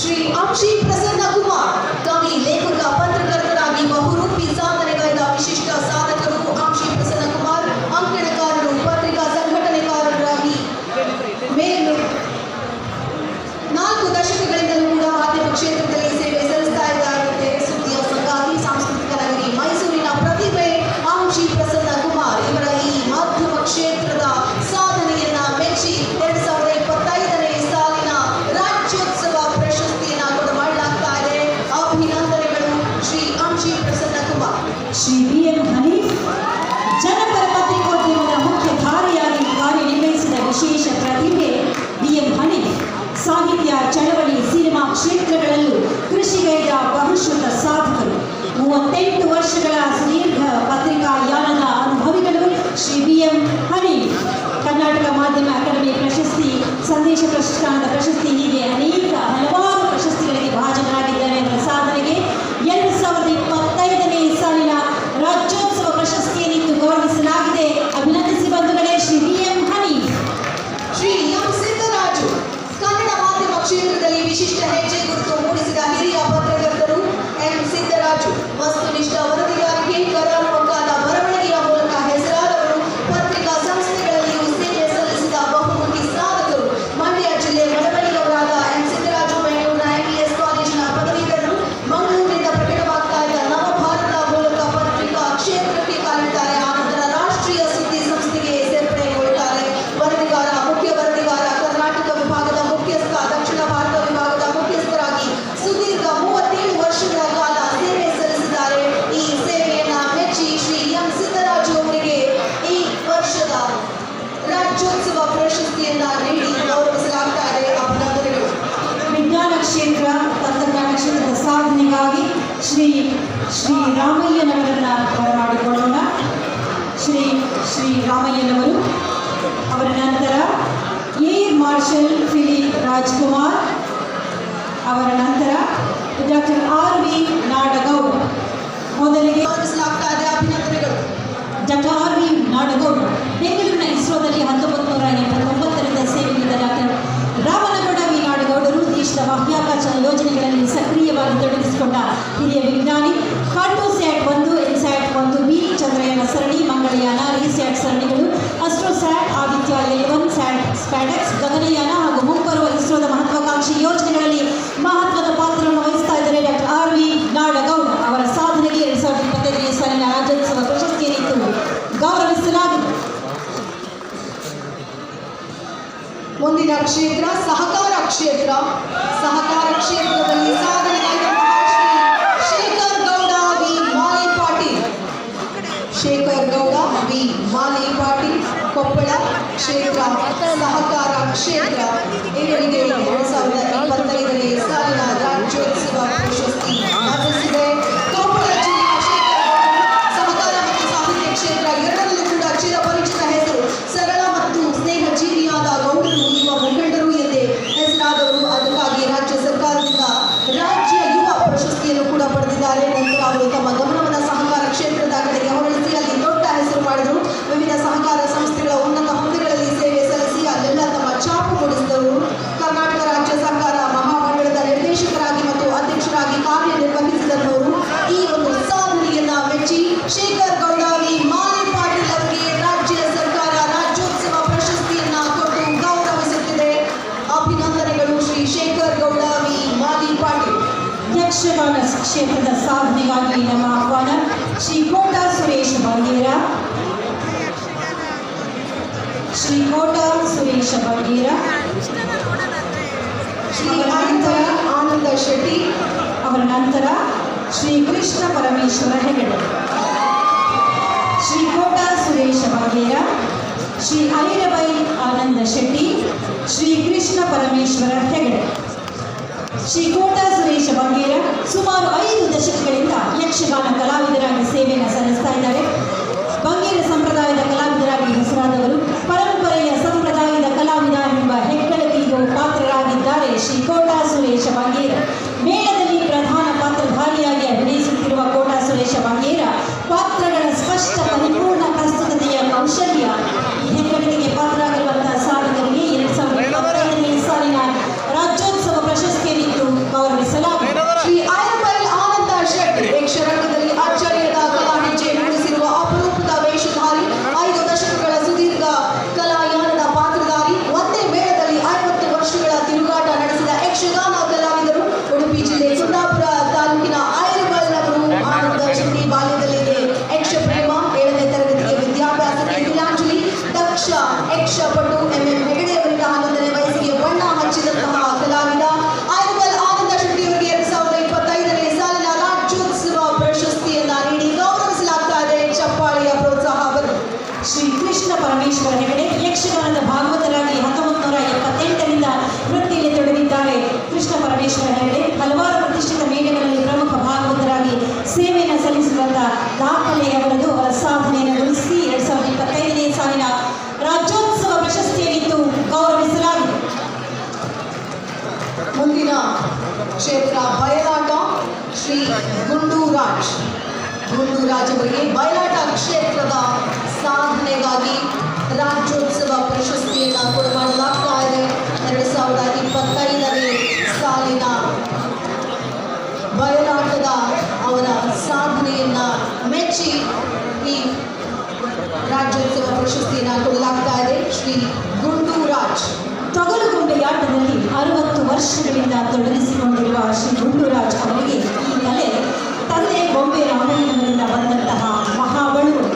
ಶ್ರೀ ಅಂಶಿ ಪ್ರಸನ್ನಕುಮಾರ್ ಕವಿ, ಲೇಖಕ, ಪತ್ರಕರ್ತರಾಗಿ ಬಹುರೂಪಿ ಸಾಧನೆಗೈದ ವಿಶಿಷ್ಟ ಸಾಧಕರು ಅಂಶಿ ಪ್ರಸನ್ನಕುಮಾರ್. ಅಂಕಣಕಾರರು, ಪತ್ರಿಕಾ ಸಂಘಟನೆಕಾರರಾಗಿ ಮೇಲು 4 ದಶಕಗಳಿಂದಲೂ ಕೂಡ ಮಾಧ್ಯಮ ಕ್ಷೇತ್ರದಲ್ಲಿ ಸೇವೆ ಸಲ್ಲಿಸ್ತಾ ಇದ್ದಾರೆ. ಸುದ್ದಿಯ ಸಂಗಾತಿ, ಸಾಂಸ್ಕೃತಿಕ ನಗರಿ ಮೈಸೂರಿನ ಪ್ರತಿಭೆ ಅಂಶಿ ಪ್ರಸನ್ನಕುಮಾರ್ ಇವರ ಈ ಮಾಧ್ಯಮ ಕ್ಷೇತ್ರದ ಸಾಧನೆಯನ್ನ ಮೆಚ್ಚಿ 2025ನೇ ಸಾಲಿನ ರಾಜ್ಯೋತ್ಸವ ಪ್ರಶಸ್ತಿಯನ್ನ ಕೊಡಲಾಗ್ತಾ ಇದೆ. ಅಭಿನಂದನೆಗಳು ಶ್ರೀ ಅಂಶಿ ಪ್ರಸನ್ನಕುಮಾರ್. ಶ್ರೀ ಬಿ.ಎಂ. ಹನೀಫ್ ಜನಪರ ಪತ್ರಿಕೋದ್ಯಮದ ಮುಖ್ಯ ಧಾರೆಯಾಗಿ ಕಾರ್ಯನಿರ್ವಹಿಸಿದ ವಿಶೇಷ ಪ್ರತಿಭೆ ಬಿ.ಎಂ. ಹನೀಫ್. ಸಾಹಿತ್ಯ, ಚಳವಳಿ, ಸಿನಿಮಾ ಕ್ಷೇತ್ರಗಳಲ್ಲೂ ಕೃಷಿಗೈದ ಬಹುಶ್ರುತ ಸಾಧಕರು. 38 ವರ್ಷಗಳ ಸುದೀರ್ಘ ಪತ್ರಿಕಾ ಯಾನದ ಅನುಭವಿಗಳು ಶ್ರೀ ಬಿ.ಎಂ. ಹನೀಫ್. ಕರ್ನಾಟಕ ಮಾಧ್ಯಮ ಅಕಾಡೆಮಿ ಪ್ರಶಸ್ತಿ, ಸಂದೇಶ ಪ್ರಶಸ್ತಿ ಪ್ರಶಸ್ತಿ, ಹೀಗೆ ಅನೇಕ ಹಲವಾರು ಪ್ರಶಸ್ತಿಗಳಿಗೆ ಭಾಜನರಾಗಿದ್ದಾರೆ. ಅವರ ಸಾಧನೆಗೆ 2025ನೇ ಸಾಲಿನ ರಾಜ್ಯೋತ್ಸವ ಪ್ರಶಸ್ತಿಯನ್ನಿತ್ತು ಗೌರವಿಸಲಾಗಿದೆ. ಅಭಿನಂದಿಸಿ ಬಂಧುಗಳೇ ಶ್ರೀ ಬಿ.ಎಂ. ಹನೀಫ್. ಶ್ರೀ ಎಂ. ಸಿದ್ದರಾಜು ಕನ್ನಡ ಮಾಧ್ಯಮ ಕ್ಷೇತ್ರದಲ್ಲಿ ವಿಶಿಷ್ಟ ಹೆಜ್ಜೆ ಗುರುತು ಮೂಡಿಸಿದ ಹಿರಿಯ ಪತ್ರಕರ್ತರು ಎಂ. ಸಿದ್ದರಾಜು. ವಸ್ತುನಿಷ್ಠ ವರದಿಗಾರಿಕೆ, ಕರಾರುವಕ್ಕಾದ ಬರವಣಿಗೆಯ ಮೂಲಕ ಹೆಸರಾದವರು. ಪತ್ರಿಕಾ ಸಂಸ್ಥೆಗಳಲ್ಲಿಯೂ ಸೇವೆ ಸಲ್ಲಿಸಿದ ಬಹುಮುಖಿ ಸಾಧಕರು. ಮಂಡ್ಯ ಜಿಲ್ಲೆ ಮಳವಳ್ಳಿಯವರಾದ ಎಂ. ಸಿದ್ದರಾಜು ಬೆಂಗಳೂರಿನ IPS ಕಾಲೇಜಿನ ಪದವೀಧರರು. ಮಂಗಳೂರಿನಿಂದ ಪ್ರಕಟವಾಗ್ತಾ ಇದ್ದ ನವಭಾರತ ಮೂಲಕ ಪತ್ರಿಕಾ ಕ್ಷೇತ್ರಕ್ಕೆ ಕಾಲಿಡ್ತಾರೆ. ಆನಂತರ ರಾಷ್ಟ್ರೀಯ ಸುದ್ದಿ ಸಂಸ್ಥೆಗೆ ಸೇರ್ಪಡೆಗೊಳ್ಳುತ್ತಾರೆ. ವರದಿಗಾರ, ಮುಖ್ಯ ವರದಿಗಾರ, ಕರ್ನಾಟಕ ವಿಭಾಗದ ಮುಖ್ಯಸ್ಥ, ದಕ್ಷಿಣ ಭಾರತ ವಿಭಾಗದ ಮುಖ್ಯಸ್ಥರಾಗಿ ಸುದೀರ್ಘ 37 ವರ್ಷಗಳ ಕಾಲ ಸೇವೆ ಸಲ್ಲಿಸಿದ್ದಾರೆ. ಈ ಸೇವೆಯನ್ನ ಮೆಚ್ಚಿ ಶ್ರೀ ಎಂ. ಸಿದ್ದರಾಜು ಅವರಿಗೆ ಈ ವರ್ಷದ ರಾಜ್ಯೋತ್ಸವ ಪ್ರಶಸ್ತಿಯನ್ನ ನೀಡಿ ಗೌರವಿಸಲಾಗ್ತಾ ಇದೆ. ಅಭಿನಂದನೆಗಳು. ವಿಜ್ಞಾನ ಕ್ಷೇತ್ರ, ತಂತ್ರಜ್ಞಾನ ಕ್ಷೇತ್ರದ ಸಾಧನೆಗಾಗಿ ಶ್ರೀ ರಾಮಯ್ಯನವರನ್ನ ಬರಮಾಡಿಕೊಳ್ಳೋಣ. ಶ್ರೀ ರಾಮಯ್ಯನವರು. ಅವರ ನಂತರ ಏರ್ ಮಾರ್ಷಲ್ ಫಿಲಿಪ್ ರಾಜ್ಕುಮಾರ್, ಅವರ ನಂತರ ಡಾಕ್ಟರ್ RV ನಾಡಗೌಡ. ಮೊದಲಿಗೆ ಗೌರವಿಸಲಾಗ್ತಾ ಇದೆ. ಅಭಿನಂದನೆಗಳು. ಡಾಕ್ಟರ್ RV ನಾಡಗೌಡ ಬೆಂಗಳೂರಿನ ಇಸ್ರೋದಲ್ಲಿ 1989ರಿಂದ ಸೇವೆಗಿದ್ದ ಡಾಕ್ಟರ್ ರಾಮನಗೌಡ ವಿ ನಾಡಗೌಡರು ದೇಶದ ಬಾಹ್ಯಾಕಾಶ ಯೋಜನೆಗಳಲ್ಲಿ ಸಕ್ರಿಯವಾಗಿ ತೊಡಗಿಸಿಕೊಂಡ ಹಿರಿಯ ವಿಜ್ಞಾನಿ. ಕಾರ್ಟೋಸ್ಯಾಟ್ 1, ಇನ್ಸ್ಯಾಟ್ 1B, ಚಂದ್ರಯಾನ ಸರಣಿ, ಮಂಗಳಯಾನ, ರೀಸ್ಯಾಟ್ ಸರಣಿಗಳು, ಅಸ್ಟ್ರೋಸ್ಯಾಟ್, ಆದಿತ್ಯ L1, ಸ್ಯಾಟ್, ಸ್ಪ್ಯಾಡೆಕ್ಸ್, ಗಗನಯಾನ ಹಾಗೂ ಮುಂಬರುವ ಇಸ್ರೋದ ಮಹತ್ವಾಕಾಂಕ್ಷಿ ಯೋಜನೆಗಳಲ್ಲಿ ಮಹತ್ವದ ಪಾತ್ರವನ್ನು ವಹಿಸ್ತಾ ಇದ್ದಾರೆ ಡಾಕ್ಟರ್ RV ನಾಡಗೌಡ. ಅವರ ಸಾಧನೆಗೆ 2025ನೇ ಸಾಲಿನ ರಾಜ್ಯೋತ್ಸವ ಪ್ರಶಸ್ತಿಯನ್ನಿತ್ತು ಗೌರವಿಸಲಾಗಿದೆ. ಮುಂದಿನ ಕ್ಷೇತ್ರ ಸಹಕಾರ ಕ್ಷೇತ್ರ. ಸಹಕಾರ ಕ್ಷೇತ್ರದಲ್ಲಿ ಸಾಧನೆಯಾಗಿರುವಂತಹ ಶ್ರೀ ಶೇಖರ್ ಗೌಡ ವಿ ಮಾಲಿ ಪಾಟೀಲ್. ಶೇಖರ್ ಗೌಡ ವಿ ಮಾಲಿ ಪಾಟೀಲ್, ಕೊಪ್ಪಳ ಕ್ಷೇತ್ರ ಸಹಕಾರ ಕ್ಷೇತ್ರ. ಇವರಿಗೆ 2025ನೇ ಸಾಲಿನ ರಾಜ್ಯೋತ್ಸವ ಪ್ರಶಸ್ತಿ ಲಭಿಸಿದೆ. ಕೊಪ್ಪಳ ಜಿಲ್ಲೆಯ ಶೇಖರ್ ಗೌಡ ಸಹಕಾರ ಮತ್ತು ಸಾಹಿತ್ಯ ಕ್ಷೇತ್ರ ಎರಡರಲ್ಲೂ ಕೂಡ ಚಿರಪರಿಚಿತ ಹೆಸರು. ಸರಳ ಮತ್ತು ಸ್ನೇಹ ಜೀವಿಯಾದ ಗೌಡರು ಯುವ ಮುಖಂಡರು ಎಂದೇ ಹೆಸರಾದವರು. ಅದಕ್ಕಾಗಿ ರಾಜ್ಯ ಸರ್ಕಾರದಿಂದ ರಾಜ್ಯ ಯುವ ಪ್ರಶಸ್ತಿಯನ್ನು ಕೂಡ ಪಡೆದಿದ್ದಾರೆ. ನಂತರ ಅವರು ತಮ್ಮ ಗಮನವನ್ನು ಸಹಕಾರ ಕ್ಷೇತ್ರದ ಕಡೆಗೆ ಹೊರಳಿಸಿ ಅಲ್ಲಿ ದೊಡ್ಡ ಹೆಸರು ಮಾಡಿದರು. ವಿವಿಧ ಸಹಕಾರ ಸಂಸ್ಥೆಗಳ ಉನ್ನತ ಹುದ್ದೆಗಳಲ್ಲಿ ಸೇವೆ ಸಲ್ಲಿಸಿ ಅಲ್ಲೆಲ್ಲ ತಮ್ಮ ಛಾಪು ಮೂಡಿಸಿದವರು. ಕರ್ನಾಟಕ ರಾಜ್ಯ ಸಹಕಾರ ಮಹಾಮಂಡಳದ ನಿರ್ದೇಶಕರಾಗಿ ಮತ್ತು ಅಧ್ಯಕ್ಷರಾಗಿ ಕಾರ್ಯನಿರ್ವಹಿಸಿದವರು. ಈ ಒಂದು ಸಾಧನೆಯನ್ನ ಮೆಚ್ಚಿ ಶೇಖರ್ ಗೌಡ ವಿ ಮಾಲಿ ಪಾಟೀಲ್ ಅವರಿಗೆ ರಾಜ್ಯ ಸರ್ಕಾರ ರಾಜ್ಯೋತ್ಸವ ಪ್ರಶಸ್ತಿಯನ್ನ ಕೊಟ್ಟು ಗೌರವಿಸುತ್ತಿದೆ. ಅಭಿನಂದನೆಗಳು ಶ್ರೀ ಶೇಖರ್ ಗೌಡ ವಿ ಮಾಲಿ ಪಾಟೀಲ್. ಯಕ್ಷಗಾನ ಕ್ಷೇತ್ರದ ಸಾಧನೆಗಾಗಿ ನಮ್ಮ ಆಹ್ವಾನ ಶ್ರೀ ಕೋಟ ಸುರೇಶ್ ಬಂಗೇರ. ಶ್ರೀ ಕೋಟ ಸುರೇಶ್ ಬಂಗೇರ, ಶ್ರೀ ಆನಂದ ಶೆಟ್ಟಿ, ಅವರ ನಂತರ ಶ್ರೀ ಕೃಷ್ಣ ಪರಮೇಶ್ವರ ಹೆಗಡೆ. ಶ್ರೀ ಕೋಟ ಸುರೇಶ್ ಬಂಗೇರ, ಶ್ರೀ ಐರಬೈ ಆನಂದ ಶೆಟ್ಟಿ, ಶ್ರೀ ಕೃಷ್ಣ ಪರಮೇಶ್ವರ ಹೆಗಡೆ. ಶ್ರೀ ಕೋಟ ಸುರೇಶ ಬಂಗೇರ ಸುಮಾರು 5 ದಶಕಗಳಿಂದ ಯಕ್ಷಗಾನ ಕಲಾವಿದರಾಗಿ ಸೇವೆಯನ್ನು ಸಲ್ಲಿಸ್ತಾ ಇದ್ದಾರೆ. ಬಂಗೇರ ಸಂಪ್ರದಾಯದ ಕಲಾವಿದರಾಗಿ ಹೆಸರಾದವರು. ಪರಂಪರೆಯ ಸಂಪ್ರದಾಯದ ಕಲಾವಿದ ಎಂಬ ಹೆಗ್ಗಳಿಕೆಗೂ ಪಾತ್ರರಾಗಿದ್ದಾರೆ ಶ್ರೀ ಕೋಟ ಸುರೇಶ ಬಂಗೇರ. ಮೇಳದಲ್ಲಿ ಪ್ರಧಾನ ಪಾತ್ರಧಾರಿಯಾಗಿ ಅಭಿನಯಿಸುತ್ತಿರುವ ಕೋಟ ಸುರೇಶ ಬಂಗೇರ ಪಾತ್ರಗಳ ಸ್ಪಷ್ಟ ಪರಿಪೂರ್ಣ ಪ್ರಸ್ತುತತೆಯ ಕೌಶಲ್ಯ ಈ ಹೆಗ್ಗಳಿಕೆಗೆ ಪಾತ್ರರಾಗಿರುವಂತಹ ಸಾಧಕರಿಗೆ 2025ನೇ ಸಾಲಿನ ರಾಜ್ಯೋತ್ಸವ ಪ್ರಶಸ್ತಿಯನ್ನಿತ್ತು ಗೌರವಿಸಲಾಗಿದೆ. ಶ್ರೀ ಐರಬೈ ಆನಂದ ಶೆಟ್ಟಿ ಯಕ್ಷರಂಗದಲ್ಲಿ ಅಚ್ಚರಿಯದ ಕಲಾ ಹೆಜ್ಜೆ ಮೂಡಿಸಿರುವ ಅಪರೂಪದ ವೇಷಧಾರಿ. 5 ದಶಕಗಳ ಸುದೀರ್ಘ ಕಲಾಯಾನದ ಪಾತ್ರಧಾರಿ. ಒಂದೇ ಮೇಳದಲ್ಲಿ 50 ವರ್ಷಗಳ ತಿರುಗಾಟ ನಡೆಸಿದ ಯಕ್ಷಗಾನ ಕಲಾವಿದರು. ಉಡುಪಿ ಜಿಲ್ಲೆ ಕುಂದಾಪುರ ತಾಲೂಕಿನ ಐರಬೈ ಅವರು. ಆನಂದ ಶೆಟ್ಟಿ ಬಾಲ್ಯದಲ್ಲಿದೆ ಯಕ್ಷ ಪ್ರೇಮ. 7ನೇ ತರಗತಿಗೆ ವಿದ್ಯಾಭ್ಯಾಸಕ್ಕೆ ತಿಲಾಂಜಲಿ. ದಕ್ಷ ಯಕ್ಷಪಟು MM ಹೆಗಡೆ ಅವರಿಂದ 11ನೇ ವಯಸ್ಸಿಗೆ ಬಣ್ಣ ಹಚ್ಚಿದಂತಹ ಕಲಾವಿದ. ಐರಬೈ ಆನಂದ ಶೆಟ್ಟಿ ಅವರಿಗೆ 2025ನೇ ಸಾಲಿನ ರಾಜ್ಯೋತ್ಸವ ಪ್ರಶಸ್ತಿಯನ್ನ ನೀಡಿ ಗೌರವಿಸಲಾಗ್ತಾ ಇದೆ. ಚಪ್ಪಾಳೆಯ ಪ್ರೋತ್ಸಾಹ ಬರಲಿ. ಶ್ರೀ ಕೃಷ್ಣ ಪರಮೇಶ್ವರ ಹೆಗಡೆ ಯಕ್ಷಗಾನದ ಭಾಗವತರಾಗಿ 1978ರಿಂದ ವೃತ್ತಿಯಲ್ಲಿ ತೊಡಗಿದ್ದಾರೆ. ಕೃಷ್ಣ ಪರಮೇಶ್ವರ ಹೆಗಡೆ ಹಲವಾರು ಪ್ರತಿಷ್ಠಿತ ಮೇಳಗಳಲ್ಲಿ ಪ್ರಮುಖ ಭಾಗವತರಾಗಿ ಸೇವೆಯನ್ನು ಸಲ್ಲಿಸಿರುವಂಥ ದಾಖಲೆಯವರದು. ಅವರ ಸಾಧನೆಯನ್ನು ಗುರುತಿಸಿ 2025ನೇ ಸಾಲಿನ ರಾಜ್ಯೋತ್ಸವ ಪ್ರಶಸ್ತಿಯನ್ನಿತ್ತು ಗೌರವಿಸಲಾಗಿದೆ. ಮುಂದಿನ ಕ್ಷೇತ್ರ ಬಯಲಾಟ. ಶ್ರೀ ಗುಂಡೂರಾಜ್ ಅವರಿಗೆ ಬಯಲಾಟ ಕ್ಷೇತ್ರದ ಸಾಧನೆಗಾಗಿ ರಾಜ್ಯೋತ್ಸವ ಪ್ರಶಸ್ತಿಯನ್ನ ಕೊಡಲಾಗ್ತಾ ಇದೆ. 2025ನೇ ಸಾಲಿನ ಬಯಲಾಟದ ಅವರ ಸಾಧನೆಯನ್ನ ಮೆಚ್ಚಿ ಈ ರಾಜ್ಯೋತ್ಸವ ಪ್ರಶಸ್ತಿಯನ್ನ ಕೊಡಲಾಗ್ತಾ ಇದೆ. ಶ್ರೀ ಗುಂಡೂರಾಜ್. ತೊಗಲುಗೊಂಬೆಯಾಟದಲ್ಲಿ 60 ವರ್ಷಗಳಿಂದ ತೊಡಗಿಸಿಕೊಂಡಿರುವ ಶ್ರೀ ಗುಂಡೂರಾಜ್ ಅವರಿಗೆ ಈ ಕಲೆ ತಂದೆ ಬೊಂಬೆ ರಾಮಯ್ಯನವರಿಂದ ಬಂದಂತಹ ಮಹಾಬಳುವಳು.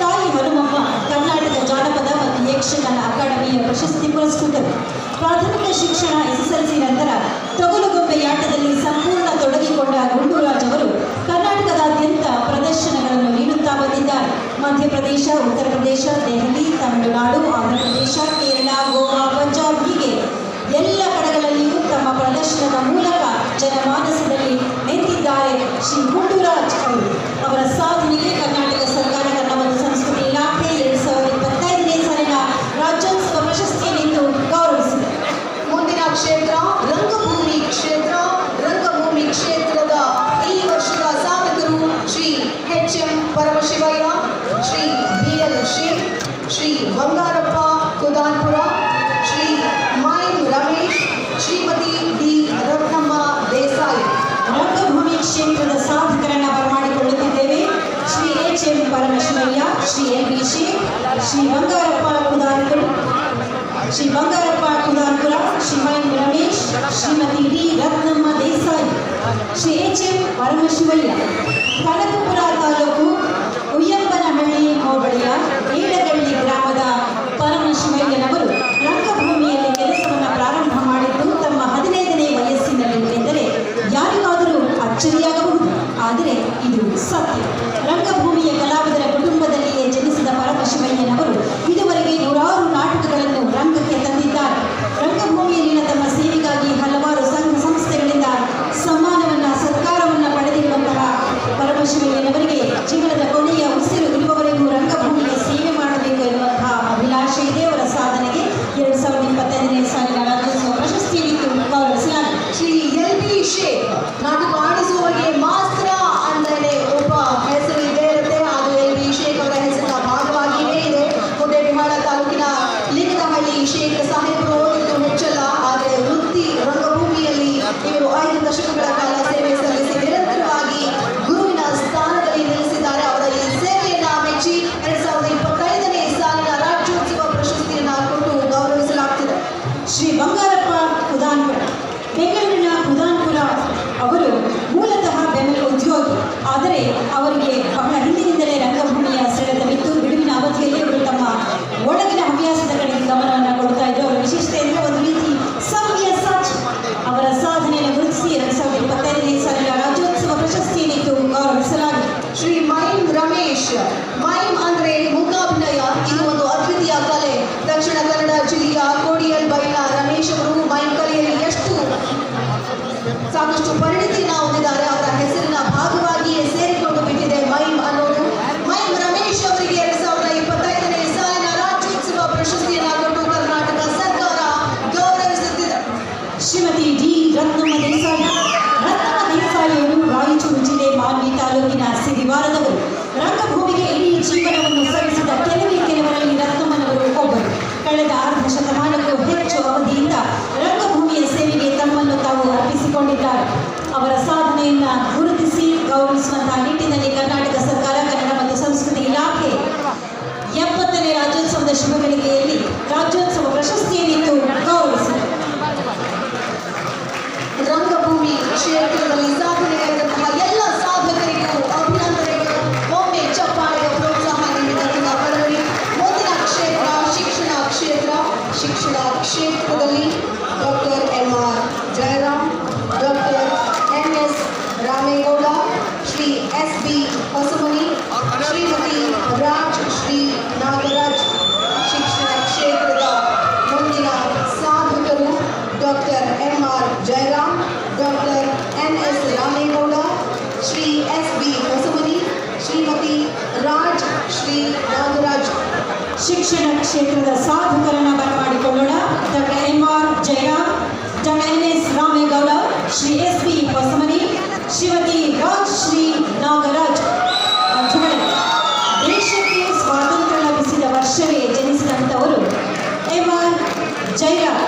ತಾಯಿ ಹನುಮಮ್ಮ ಕರ್ನಾಟಕ ಜಾನಪದ ಮತ್ತು ಯಕ್ಷಗಾನ ಅಕಾಡೆಮಿಯ ಪ್ರಶಸ್ತಿ ಪುರಸ್ಕೃತರು. ಪ್ರಾಥಮಿಕ ಶಿಕ್ಷಣ SSLC ನಂತರ ತೊಗಲುಗೊಂಬೆಯಾಟದಲ್ಲಿ ಸಂಪೂರ್ಣ ತೊಡಗಿಕೊಂಡ ಗುಂಡೂರಾಜ್ ಅವರು ಕರ್ನಾಟಕದಾದ್ಯಂತ ಪ್ರದರ್ಶನಗಳನ್ನು ನೀಡುತ್ತಾ ಬಂದಿದ್ದಾರೆ. ಮಧ್ಯಪ್ರದೇಶ, ಉತ್ತರ ಪ್ರದೇಶ, ದೆಹಲಿ, ತಮಿಳುನಾಡು, ಆಂಧ್ರಪ್ರದೇಶ, ಕೇರಳ, ಗೋವಾ, ಪಂಜಾಬ್ ಹೀಗೆ ಎಲ್ಲ ಕಡೆಗಳಲ್ಲಿಯೂ ತಮ್ಮ ಪ್ರದರ್ಶನದ ಮೂಲಕ ಜನಮಾನಸದಲ್ಲಿ ನಿಂತಿದ್ದಾರೆ ಶ್ರೀ ಗುಂಡೂರಾಜ್ ಅವರು. ಅವರ ಸಾಧನೆಗೆ ಕರ್ನಾಟಕ ಸರ್ಕಾರ ಕನ್ನಡ ಮತ್ತು ಸಂಸ್ಕೃತಿ ಇಲಾಖೆ 2025ನೇ ಸಾಲಿನ ರಾಜ್ಯೋತ್ಸವ ಪ್ರಶಸ್ತಿಯನ್ನಿತ್ತು ಗೌರವಿಸಿದೆ. ಮುಂದಿನ ಕ್ಷೇತ್ರ ರಂಗಭೂಮಿ ಕ್ಷೇತ್ರ. Paramashivaiah, Shri BL Sheikh, Shri Bangarappa Kudanpura, Shri mime Ramesh, Shrimati D Ratnamma Desai. ರಂಗಭೂಮಿ ಕ್ಷೇತ್ರದ ಸಾಧಕರನ್ನ ಬರಮಾಡಿಕೊಳ್ಳುತ್ತಿದ್ದೇವೆ. Shri HM Paramashivaiah, Shri LB Sheikh, Shri Bangarappa Kudanpura, Shri mime Ramesh, Shrimati D Ratnamma Desai. Shri HM Paramashivaiah, Kanakapura taluk Uyyappanahalli ಹೋಬಳಿಯ ಈಡಗಳ್ಳಿ ಗ್ರಾಮದ ಪರಮಶಿವಯ್ಯನವರು ರಂಗಭೂಮಿಯಲ್ಲಿ ಕೆಲಸವನ್ನು ಪ್ರಾರಂಭ ಮಾಡಿದ್ದು ತಮ್ಮ 15ನೇ ವಯಸ್ಸಿನಲ್ಲಿ ಎಂದರೆ ಯಾರಿಗಾದರೂ ಅಚ್ಚರಿಯಾಗಬಹುದು, ಆದರೆ ಇದು ಸತ್ಯ. ರಂಗಭೂಮಿಯ ಕಲಾವಿದರ ಕುಟುಂಬದಲ್ಲಿಯೇ ಜನಿಸಿದ ಪರಮಶಿವಯ್ಯನವರು ಇದುವರೆಗೆ ನೂರಾರು ನಾಟಕಗಳನ್ನು ರಂಗಕ್ಕೆ ತಂದಿದ್ದಾರೆ. ರಂಗಭೂಮಿಯಲ್ಲಿನ ತಮ್ಮ ಸೇವೆಗಾಗಿ ಹಲವಾರು ಸಂಘ ಸಂಸ್ಥೆಗಳಿಂದ ಸನ್ಮಾನವನ್ನ ಸತ್ಕಾರವನ್ನ ಪಡೆದಿರುವಂತಹ ಪರಮಶಿವಯ್ಯನವರಿಗೆ ಜೀವನದ ಕೊನೆಯ ಉಸಿರು ಇರುವವರೆಗೂ ರಂಗಭೂಮಿಗೆ ಸೇವೆ ಮಾಡಬೇಕು ಎನ್ನುವಂತಹ ಅಭಿಲಾಷೆ ಇದೆ. ಅವರ ಸಾಧನೆಗೆ 2025ನೇ ಸಾಲಿನ ರಾಜ್ಯೋತ್ಸವ ಪ್ರಶಸ್ತಿ ನೀಡಿ ಗೌರವಿಸಲಾಗಿದೆ. ಶ್ರೀ LB ಶೇಖ್ ನಾಟಕ ಆಡಿಸುವವರಿಗೆ ಮಾತ್ರ ಅಂದರೆ ಒಬ್ಬ ಹೆಸರು ಇದ್ದೇ ಇರುತ್ತೆ. ಅದು LB ಶೇಖ್ ಅವರ ಹೆಸರಿನ ಭಾಗವಾಗಿಯೇ ಇದೆ. ಮುದ್ದೇಬಿಹಾಳ ತಾಲೂಕಿನ ಲಿಂಗದಹಳ್ಳಿ ಶೇಖ್ ಸಾಹೇಬರು ಓದಿದ್ದು ಹೆಚ್ಚಲ್ಲ, ಆದರೆ ವೃತ್ತಿ ರಂಗಭೂಮಿಯಲ್ಲಿ ಇವರು 5 ದಶಕಗಳ ಕಾಲ ಸೇವೆ ಸಲ್ಲಿಸಿ ನಿರಂತರವಾಗಿ ಗುರುವಿನ ಸ್ಥಾನದಲ್ಲಿ ನಿಲ್ಲಿಸಿದ್ದಾರೆ. ಅವರ ಈ ಸೇವೆಯನ್ನ ಮೆಚ್ಚಿ 2025ನೇ ಸಾಲಿನ ರಾಜ್ಯೋತ್ಸವ ಪ್ರಶಸ್ತಿಯನ್ನ ಕೊಟ್ಟು ಗೌರವಿಸಲಾಗುತ್ತಿದೆ. ಶ್ರೀ ಬಂಗಾರಪ್ಪ ಕುದಾನ್ಪುರ, ಬೆಂಗಳೂರಿನ ಕುದಾನ್ಪುರ ಅವರು ಮೂಲತಃ ಬೆಂಬಲ ಉದ್ಯೋಗಿ, ಆದರೆ ಅವರಿಗೆ ಬಹಳ ಹಿಂದಿನಿಂದಲೇ ರಂಗಭೂಮಿಯ ಸೆಳೆತವಿತ್ತು. ಬಿಡುವಿನ ಅವಧಿಯಲ್ಲಿ ಅವರು ತಮ್ಮ ಒಳಗಿನ ಹವ್ಯಾಸದ ಕಡೆಗೆ ಗಮನವನ್ನು ಕೊಡ್ತಾ ಇದ್ರು. ಅವರ ವಿಶೇಷತೆ ಅಂದರೆ ಒಂದು ರೀತಿ ಸವ್ಯ ಸಾಚ್. ಅವರ ಸಾಧನೆಯನ್ನು ಗುರುತಿಸಿ 2025ನೇ ಸಾಲಿನ ರಾಜ್ಯೋತ್ಸವ ಪ್ರಶಸ್ತಿ ನೀಡಿ ಗೌರವಿಸಲಾಗಿದೆ. ಶ್ರೀ ಮೈಮ್ ರಮೇಶ್, ಮೈಮ್ ಅಂದ್ರೆ ಮೂಕಾಭಿನಯ. ಇದು ಒಂದು ಅದ್ವಿತೀಯ ಕಲೆ. ದಕ್ಷಿಣ ಕನ್ನಡ ಜಿಲ್ಲೆಯ ಕೋಡಿಯಲ್ ಬೈನ ರಮೇಶ್ ಅವರು ಮೈಮ್ ಕಲೆಯಲ್ಲಿ ಸಾಕಷ್ಟು ಪರಿಣಿತಿಯನ್ನು ಹೊಂದಿದ್ದಾರೆ. ಅವರ ಹೆಸರಿನ ಭಾಗವಾಗಿಯೇ ಸೇರಿಕೊಂಡು ಬಿಟ್ಟಿದೆ ಮೈಮ್ ಅನ್ನೋದು. ಮೈಮ್ ರಮೇಶ್ ಅವರಿಗೆ 2025ನೇ ಸಾಲಿನ ರಾಜ್ಯೋತ್ಸವ ಪ್ರಶಸ್ತಿಯನ್ನು ಕೊಟ್ಟು ಕರ್ನಾಟಕ ಸರ್ಕಾರ ಗೌರವಿಸುತ್ತಿದೆ. ಶ್ರೀಮತಿ ಡಿ ರತ್ನಮ್ಮ ದೇಸಾಯಿ. ರತ್ನಮ್ಮ ದೇಸಾಯಿಯವರು ರಾಯಚೂರು ಜಿಲ್ಲೆ ಮಾನ್ವಿ ತಾಲೂಕಿನ ಸಿರಿವಾರದವರು. ರಂಗಭೂಮಿಗೆ ಇಡೀ ಜೀವನವನ್ನು ಸಲ್ಲಿಸಿದ ಕೆಲವರಲ್ಲಿ ರತ್ನಮ್ಮನವರು ಒಬ್ಬರು. ಕಳೆದ ಅರ್ಧ ಶತಮಾನಕ್ಕೂ ಹೆಚ್ಚು ಅವಧಿಯಿಂದ ರಂಗಭೂಮಿಯ ಸೇವೆಗೆ ತಮ್ಮನ್ನು ತಾವು ಅರ್ಪಿಸಿಕೊಂಡಿದ್ದಾರೆ. ಅವರ ಸಾಧನೆಯನ್ನ ಗುರುತಿಸಿ ಗೌರವಿಸುವಂತಹ ನಿಟ್ಟಿನಲ್ಲಿ ಕರ್ನಾಟಕ ಸರ್ಕಾರ ಕನ್ನಡ ಮತ್ತು ಸಂಸ್ಕೃತಿ ಇಲಾಖೆ 70ನೇ ರಾಜ್ಯೋತ್ಸವದ ಶುಭಗಳಿಗೆಯಲ್ಲಿ ರಾಜ್ಯೋತ್ಸವ ಪ್ರಶಸ್ತಿಯನ್ನಿತ್ತು ಗೌರವಿಸಿದೆ. ರಂಗಭೂಮಿ ಕ್ಷೇತ್ರದಲ್ಲಿ ಸಾಧನೆಗೈದಂತಹ ಎಲ್ಲ ಸಾಧಕರಿಗೂ ಅಭಿನಂದನೆಗಳು. ಒಮ್ಮೆ ಚಪ್ಪಾಳೆಯ ಪ್ರೋತ್ಸಾಹ ನೀಡಿದಂತಹ ಬಡವರಿ. ಮುಂದಿನ ಕ್ಷೇತ್ರ ಶಿಕ್ಷಣ ಕ್ಷೇತ್ರದಲ್ಲಿ doctor MR Jayaram, doctor NS Ramegowda, Shri SB Hosamani, Shrimati Raj Shri Nagaraj. ಶಿಕ್ಷಣ ಕ್ಷೇತ್ರದ ಮುಂದಿನ ಸಾಧಕರು doctor MR Jayaram, doctor NS Ramegowda, Shri SB Hosamani, Shrimati Raj Shri Nagaraj. ಶಿಕ್ಷಣ ಕ್ಷೇತ್ರದ ಸಾಧಕರನ್ನ ಬರಮಾಡಿಕೊಳ್ಳೋಣ. Doctor MR Jayaram, doctor NS Ramegowda, Shri SB Hosamani, Shrimati Raj Shri Nagaraj. ದೇಶಕ್ಕೆ ಸ್ವಾತಂತ್ರ್ಯ ಲಭಿಸಿದ ವರ್ಷವೇ ಜನಿಸಿದಂಥವರು MR Jayaram,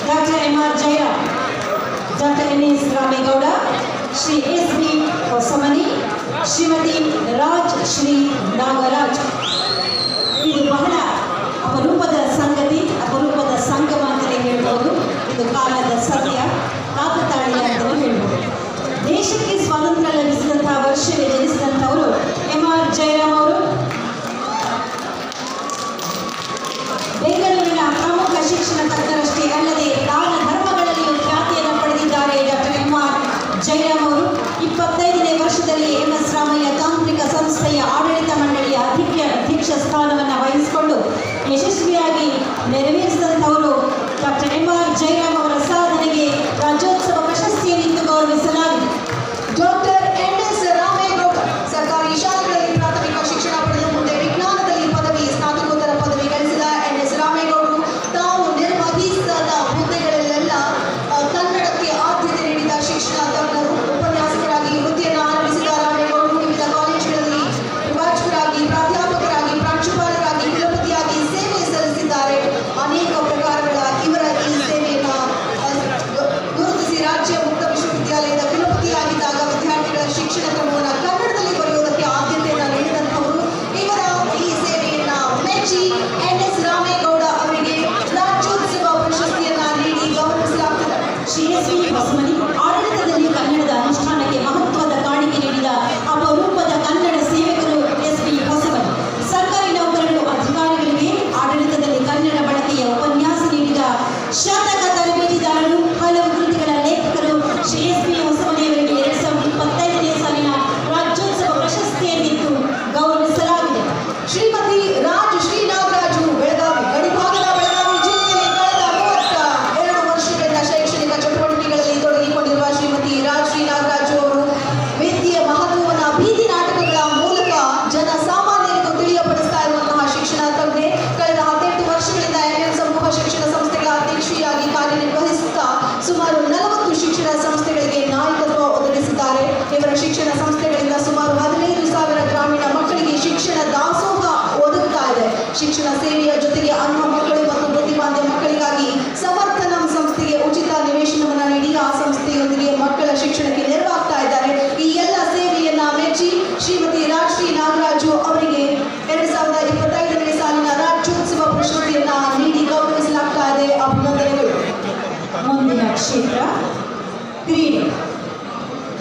doctor MR Jayaram, doctor NS Ramegowda, Shri SB Hosamani, Shrimati Raj Shri Nagaraj. ಇದು ಬಹಳ ಅಪರೂಪದ ಸಂಗತಿ, ಅಪರೂಪದ ಸಂಗಮ ಅಂತಲೇ ಹೇಳ್ಬೋದು. ಇದು ಕಾಲದ ಸತ್ಯ, ಕಾಕತಾಳೀಯ ಅಂತಲೂ ಹೇಳ್ಬೋದು. ದೇಶಕ್ಕೆ ಸ್ವಾತಂತ್ರ್ಯ ಲಭಿಸಿದಂತಹ ವರ್ಷವೇ ಜನಿಸಿದಂಥವರು MR ಜಯರಾಮ್ ಅವರು. ಬೆಂಗಳೂರಿನ ಪ್ರಮುಖ ಶಿಕ್ಷಣ ತಜ್ಞರಷ್ಟೇ ಅಲ್ಲದೆ ದಾನ ಧರ್ಮಗಳಲ್ಲಿಯೂ ಖ್ಯಾತಿಯನ್ನು ಪಡೆದಿದ್ದಾರೆ ಡಾಕ್ಟರ್ MR ಜಯರಾಮ್ ಅವರು. 25ನೇ ವರ್ಷದಲ್ಲಿ MS ರಾಮಯ್ಯ ತಾಂತ್ರಿಕ ಸಂಸ್ಥೆಯ ಆಡಳಿತ ಮಂಡಳಿಯ ಅಧ್ಯಕ್ಷ ಸ್ಥಾನವನ್ನು ವಹಿಸಿಕೊಂಡು ಯಶಸ್ವಿಯಾಗಿ ನೆರವೇರಿಸಿದಂಥವರು ಡಾಕ್ಟರ್ MR ಜಯರಾಮ್ ಅವರ ಸಾಧನೆಗೆ ರಾಜ್ಯೋತ್ಸವ ಪ್ರಶಸ್ತಿಯನ್ನಿತ್ತು ಗೌರವಿಸಲಾಗಿದೆ. ಡಾಕ್ಟರ್ NS ರಾಮೇಗೌಡ ಸರ್ಕಾರಿ ಶಾಲೆಗಳಲ್ಲಿ ಪ್ರಾಥಮಿಕ ಶಿಕ್ಷಣ ಪಡೆದು ಮುಂದೆ ವಿಜ್ಞಾನದಲ್ಲಿ ಪದವಿ, ಸ್ನಾತಕೋತ್ತರ ಪದವಿ ಗಳಿಸಿದ NS ರಾಮೇಗೌಡರು ತಾವು ನಿರ್ವಹಿಸಿದ ಹುದ್ದೆಗಳಲ್ಲೆಲ್ಲ ಕನ್ನಡಕ್ಕೆ ಆದ್ಯತೆ ನೀಡಿದ ಶಿಕ್ಷಣ ತಜ್ಞರು.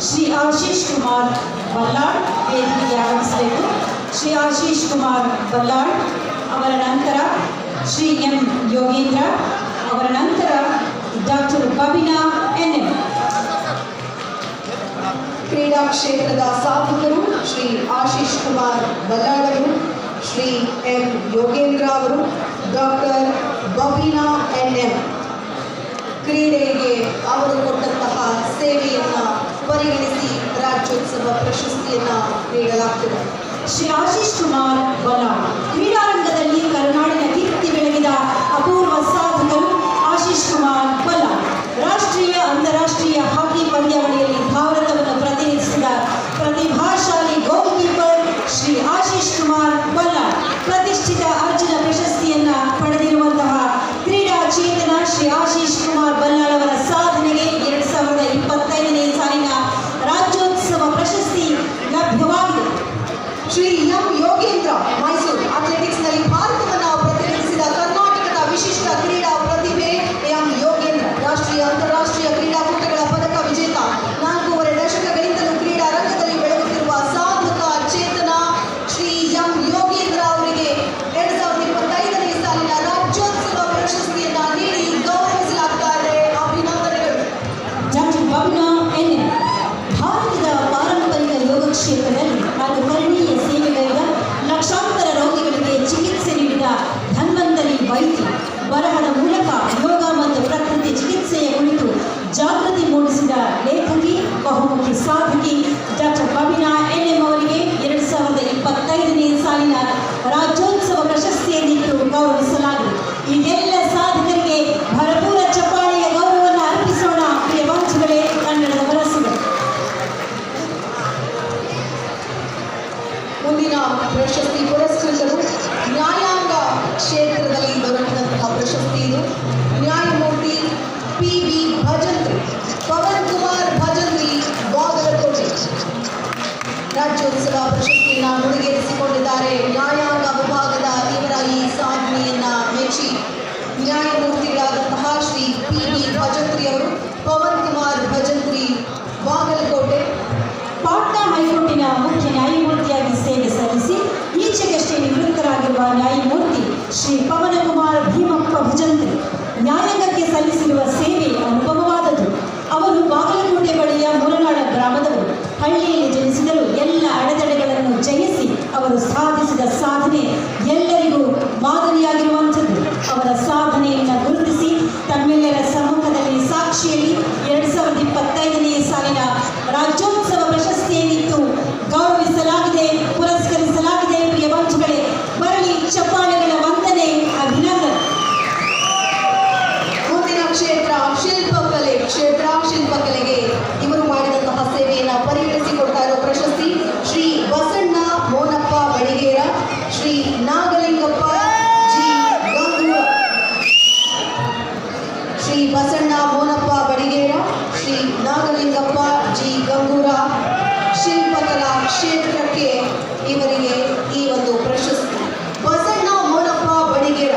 ಶ್ರೀ ಆಶೀಶ್ ಕುಮಾರ್ ಬಲ್ಲಾಳ್ ವೇದಿಕೆಗೆ ಆಗಮಿಸಬೇಕು. ಶ್ರೀ ಆಶೀಶ್ ಕುಮಾರ್ ಬಲ್ಲಾಳ್ ಅವರ ನಂತರ ಶ್ರೀ ಎಂ ಯೋಗೇಂದ್ರ, ಅವರ ನಂತರ ಡಾಕ್ಟರ್ ಬಬಿನಾ ಎನ್.ಎಂ. ಕ್ರೀಡಾ ಕ್ಷೇತ್ರದ ಸಾಧಕರು ಶ್ರೀ ಆಶೀಶ್ ಕುಮಾರ್ ಬಲ್ಲಾಳ್ ಅವರು, ಶ್ರೀ ಎಂ ಯೋಗೇಂದ್ರ ಅವರು, ಡಾಕ್ಟರ್ ಬಬಿನಾ ಎನ್.ಎಂ. ಕ್ರೀಡೆಗೆ ಅವರು ಕೊಟ್ಟಂತಹ ಸೇವೆಯನ್ನು ಪರಿಗಣಿಸಿ ರಾಜ್ಯೋತ್ಸವ ಪ್ರಶಸ್ತಿಯನ್ನು ನೀಡಲಾಗ್ತದೆ. ಶ್ರೀ ಆಶೀಶ್ ಕುಮಾರ್ ಬಲ್ಲಾಳ್ ಕ್ರೀಡಾರಂಗದಲ್ಲಿ ಕರುನಾಡಿನ ಕೀರ್ತಿ ಬೆಳಗಿದ ಅಪೂರ್ವ ಸಾಧಕರು ಆಶೀಶ್ ಕುಮಾರ್ ಬಲ್ಲಾಳ್. ರಾಷ್ಟ್ರೀಯ ಅಂತಾರಾಷ್ಟ್ರೀಯ ಹಾಕಿ ಪಂದ್ಯಾವಳಿಯಲ್ಲಿ ಭಾರತವನ್ನು ಪ್ರತಿನಿಧಿಸಿದ ಪ್ರತಿಭಾಶಾಲಿ ಗೋಲ್ ಕೀಪರ್ ಶ್ರೀ ಆಶೀಶ್ ಕುಮಾರ್ ಬಲ್ಲಾಳ್. ಪ್ರತಿಷ್ಠಿತ ಅರ್ಜುನ ಪ್ರಶಸ್ತಿಯನ್ನ ಪಡೆದಿರುವಂತಹ ಕ್ರೀಡಾ ಚೇತನ ಶ್ರೀ ಆಶೀಶ್ ಕುಮಾರ್ ಬಲ್ಲಾಳ್ ಅವರ ಸಾಧನೆಗೆ 2025ನೇ ಸಾಲಿನ ರಾಜ್ಯೋತ್ಸವ ಪ್ರಶಸ್ತಿ ಲಭ್ಯವಾಗಿದೆ. ಶ್ರೀ ಎಂ ಯೋಗೇಂದ್ರ ಮೈಸೂರು ಅಥ್ಲೆಟಿಕ್ಸ್ನಲ್ಲಿ ಭಾರತವನ್ನು ಪ್ರತಿನಿಧಿಸಿದ ಕರ್ನಾಟಕದ ವಿಶಿಷ್ಟ ಕ್ರೀಡಾ ಪ್ರತಿಭೆ ಎಂ ಯೋಗೇಂದ್ರ. ರಾಷ್ಟ್ರೀಯ ಅಂತಾರಾಷ್ಟ್ರೀಯ ಕ್ರೀಡಾಕೂಟಗಳ ಪದಕ ವಿಜೇತ. 4.5 ದಶಕಗಳಿಂದಲೂ ಕ್ರೀಡಾ ರಂಗದಲ್ಲಿ ಬೆಳಗುತ್ತಿರುವ ಸಾಧಕ ಚೇತನ ಶ್ರೀ ಎಂ ಯೋಗೇಂದ್ರ ಅವರಿಗೆ 2025ನೇ ಸಾಲಿನ ರಾಜ್ಯೋತ್ಸವ ಪ್ರಶಸ್ತಿಯನ್ನು ನೀಡಿ ಗೌರವಿಸಲಾಗ್ತಾ ಇದೆ. ಅಭಿನಂದನೆಗಳು. ಡಾಕ್ಟರ್ ಬಬಿನಾ ಎನ್.ಎಂ. ಭಾರತದ ಪಾರಂಪರಿಕ ಯೋಗ ಕ್ಷೇತ್ರದಲ್ಲಿ ಅನುಕರಣೀಯ ಸೇವೆಗೈದ ಲಕ್ಷಾಂತರ ರೋಗಿಗಳಿಗೆ ಚಿಕಿತ್ಸೆ ನೀಡಿದ ಧನ್ವಂತರಿ ವೈದ್ಯ. ಬರಹದ ಮೂಲಕ ಯೋಗ ಮತ್ತು ಪ್ರಕೃತಿ ಚಿಕಿತ್ಸೆಯ ಕುರಿತು ಜಾಗೃತಿ ಮೂಡಿಸಿದ ಲೇಖಕಿ, ಬಹುಮುಖಿ ಸಾಧಕಿ ಡಾಕ್ಟರ್ ಬಬಿನಾ ಎನ್.ಎಂ. ಅವರಿಗೆ 2025ನೇ ಸಾಲಿನ ರಾಜ್ಯೋತ್ಸವ ಪ್ರಶಸ್ತಿಯನ್ನಿತ್ತು ಗೌರವಿಸಲಾಗಿದೆ. ಇದೆಲ್ಲ ಸಾಧಕರಿಗೆ ಭರಪೂರ ಚಪ್ಪಾಳೆಯ ಗೌರವವನ್ನು ಅರ್ಪಿಸೋಣ. ಪ್ರಿಯ ವಂಶಗಳೇ, ಕನ್ನಡದ ವರಸುಗಳು. ಮುಂದಿನ ಪ್ರಶಸ್ತಿ ಪುರಸ್ಕೃತರು ನ್ಯಾಯಾಂಗ ಕ್ಷೇತ್ರದಲ್ಲಿ ದೊರಕಿದಂತಹ ಪ್ರಶಸ್ತಿ ಇದು. ನ್ಯಾಯಮೂರ್ತಿ ಪಿ.ಬಿ. ಭಜಂತ್ರಿ, ಪವನ್ ಕುಮಾರ್ ಭಜಂತ್ರಿ, ಬಾಗಲಕೋಟೆ. ರಾಜ್ಯೋತ್ಸವ ಪ್ರಶಸ್ತಿಯನ್ನು ಮುಡಿಗೇರಿಸಿಕೊಂಡಿದ್ದಾರೆ. ನ್ಯಾಯಾಂಗ ವಿಭಾಗದ ಇವರ ಈ ಸಾಧನೆಯನ್ನ ಮೆಚ್ಚಿ ನ್ಯಾಯಮೂರ್ತಿಗಳಾದಂತಹ ಶ್ರೀ ಪಿ.ಬಿ. ಭಜಂತ್ರಿ ಅವರು, ಪವನ್ ಕುಮಾರ್ ಭಜಂತ್ರಿ, ಬಾಗಲಕೋಟೆ. ಪಾಟ್ನಾ ಹೈಕೋರ್ಟಿನ ಮುಖ್ಯ ನ್ಯಾಯಮೂರ್ತಿಯಾಗಿ ಸೇವೆ ಸಲ್ಲಿಸಿ ಈಚೆಗಷ್ಟೇ ನಿವೃತ್ತರಾಗಿರುವ ನ್ಯಾಯಮೂರ್ತಿ ಶ್ರೀ ಪವನಕುಮಾರ್ ಭೀಮಪ್ಪ ಭಜಂತ್ರಿ ನ್ಯಾಯಾಂಗಕ್ಕೆ ಸಲ್ಲಿಸಿರುವ ಸೇವೆ ಅನುಭವವಾದದ್ದು. ಅವರು ಬಾಗಲಕೋಟೆ ಬಳಿಯ ಮುರನಾಡ ಗ್ರಾಮದವರು. ಹಳ್ಳಿಯಲ್ಲಿ ಜನಿಸಿದರೂ ಎಲ್ಲ ಅಡೆತಡೆಗಳನ್ನು ಜಯಿಸಿ ಅವರು ಸಾಧಿಸಿದ ಸಾಧನೆ ಎಲ್ಲರಿಗೂ ಮಾದರಿಯಾಗಿರುವಂಥದ್ದು. ಅವರ ಸಾಧನೆಯನ್ನು ಗುರುತಿಸಿ ತಮ್ಮೆಲ್ಲರ ಸಮ್ಮುಖದಲ್ಲಿ ಸಾಕ್ಷಿಯಲ್ಲಿ 2025ನೇ ಸಾಲಿನ ರಾಜ್ಯೋತ್ಸವ ಪ್ರಶಸ್ತಿಯನ್ನಿತ್ತು ಗೌರವಿಸಲಾಗಿದೆ, ಪುರಸ್ಕರಿಸಲಾಗಿದೆ. ಪ್ರಿಯ ವಂಶಗಳೇ, ಬರಲಿ ಚಪ್ಪಾಳೆಗಳ ವಂದನೆ, ಅಭಿನಂದನೆ. ಮುಂದಿನ ಕ್ಷೇತ್ರ ಶಿಲ್ಪಕಲೆ. ಕ್ಷೇತ್ರ ಶಿಲ್ಪಕಲೆಗೆ ಇವರು ಮಾಡಿದಂತಹ ಸೇವೆಯನ್ನು ಪರಿಗಣಿಸಿಕೊಡ್ತಾ ಇರೋ ಪ್ರಶಸ್ತಿ ಶ್ರೀ ಬಸಣ್ಣ ಮೋನಪ್ಪ ಬಡಿಗೇರ, ಶ್ರೀ ನಾಗಲಿಂಗಪ್ಪ ಜಿ ಗಂಗೂರ. ಶ್ರೀ ಬಸಣ್ಣ ಮೋನಪ್ಪ ಬಡಿಗೇರ, ಶ್ರೀ ನಾಗಲಿಂಗಪ್ಪ ಜಿ ಗಂಗೂರ. ಶಿಲ್ಪಕಲಾ ಕ್ಷೇತ್ರಕ್ಕೆ ಇವರಿಗೆ ಈ ಒಂದು ಪ್ರಶಸ್ತಿ. ಬಸಣ್ಣ ಮೋನಪ್ಪ ಬಡಿಗೇರ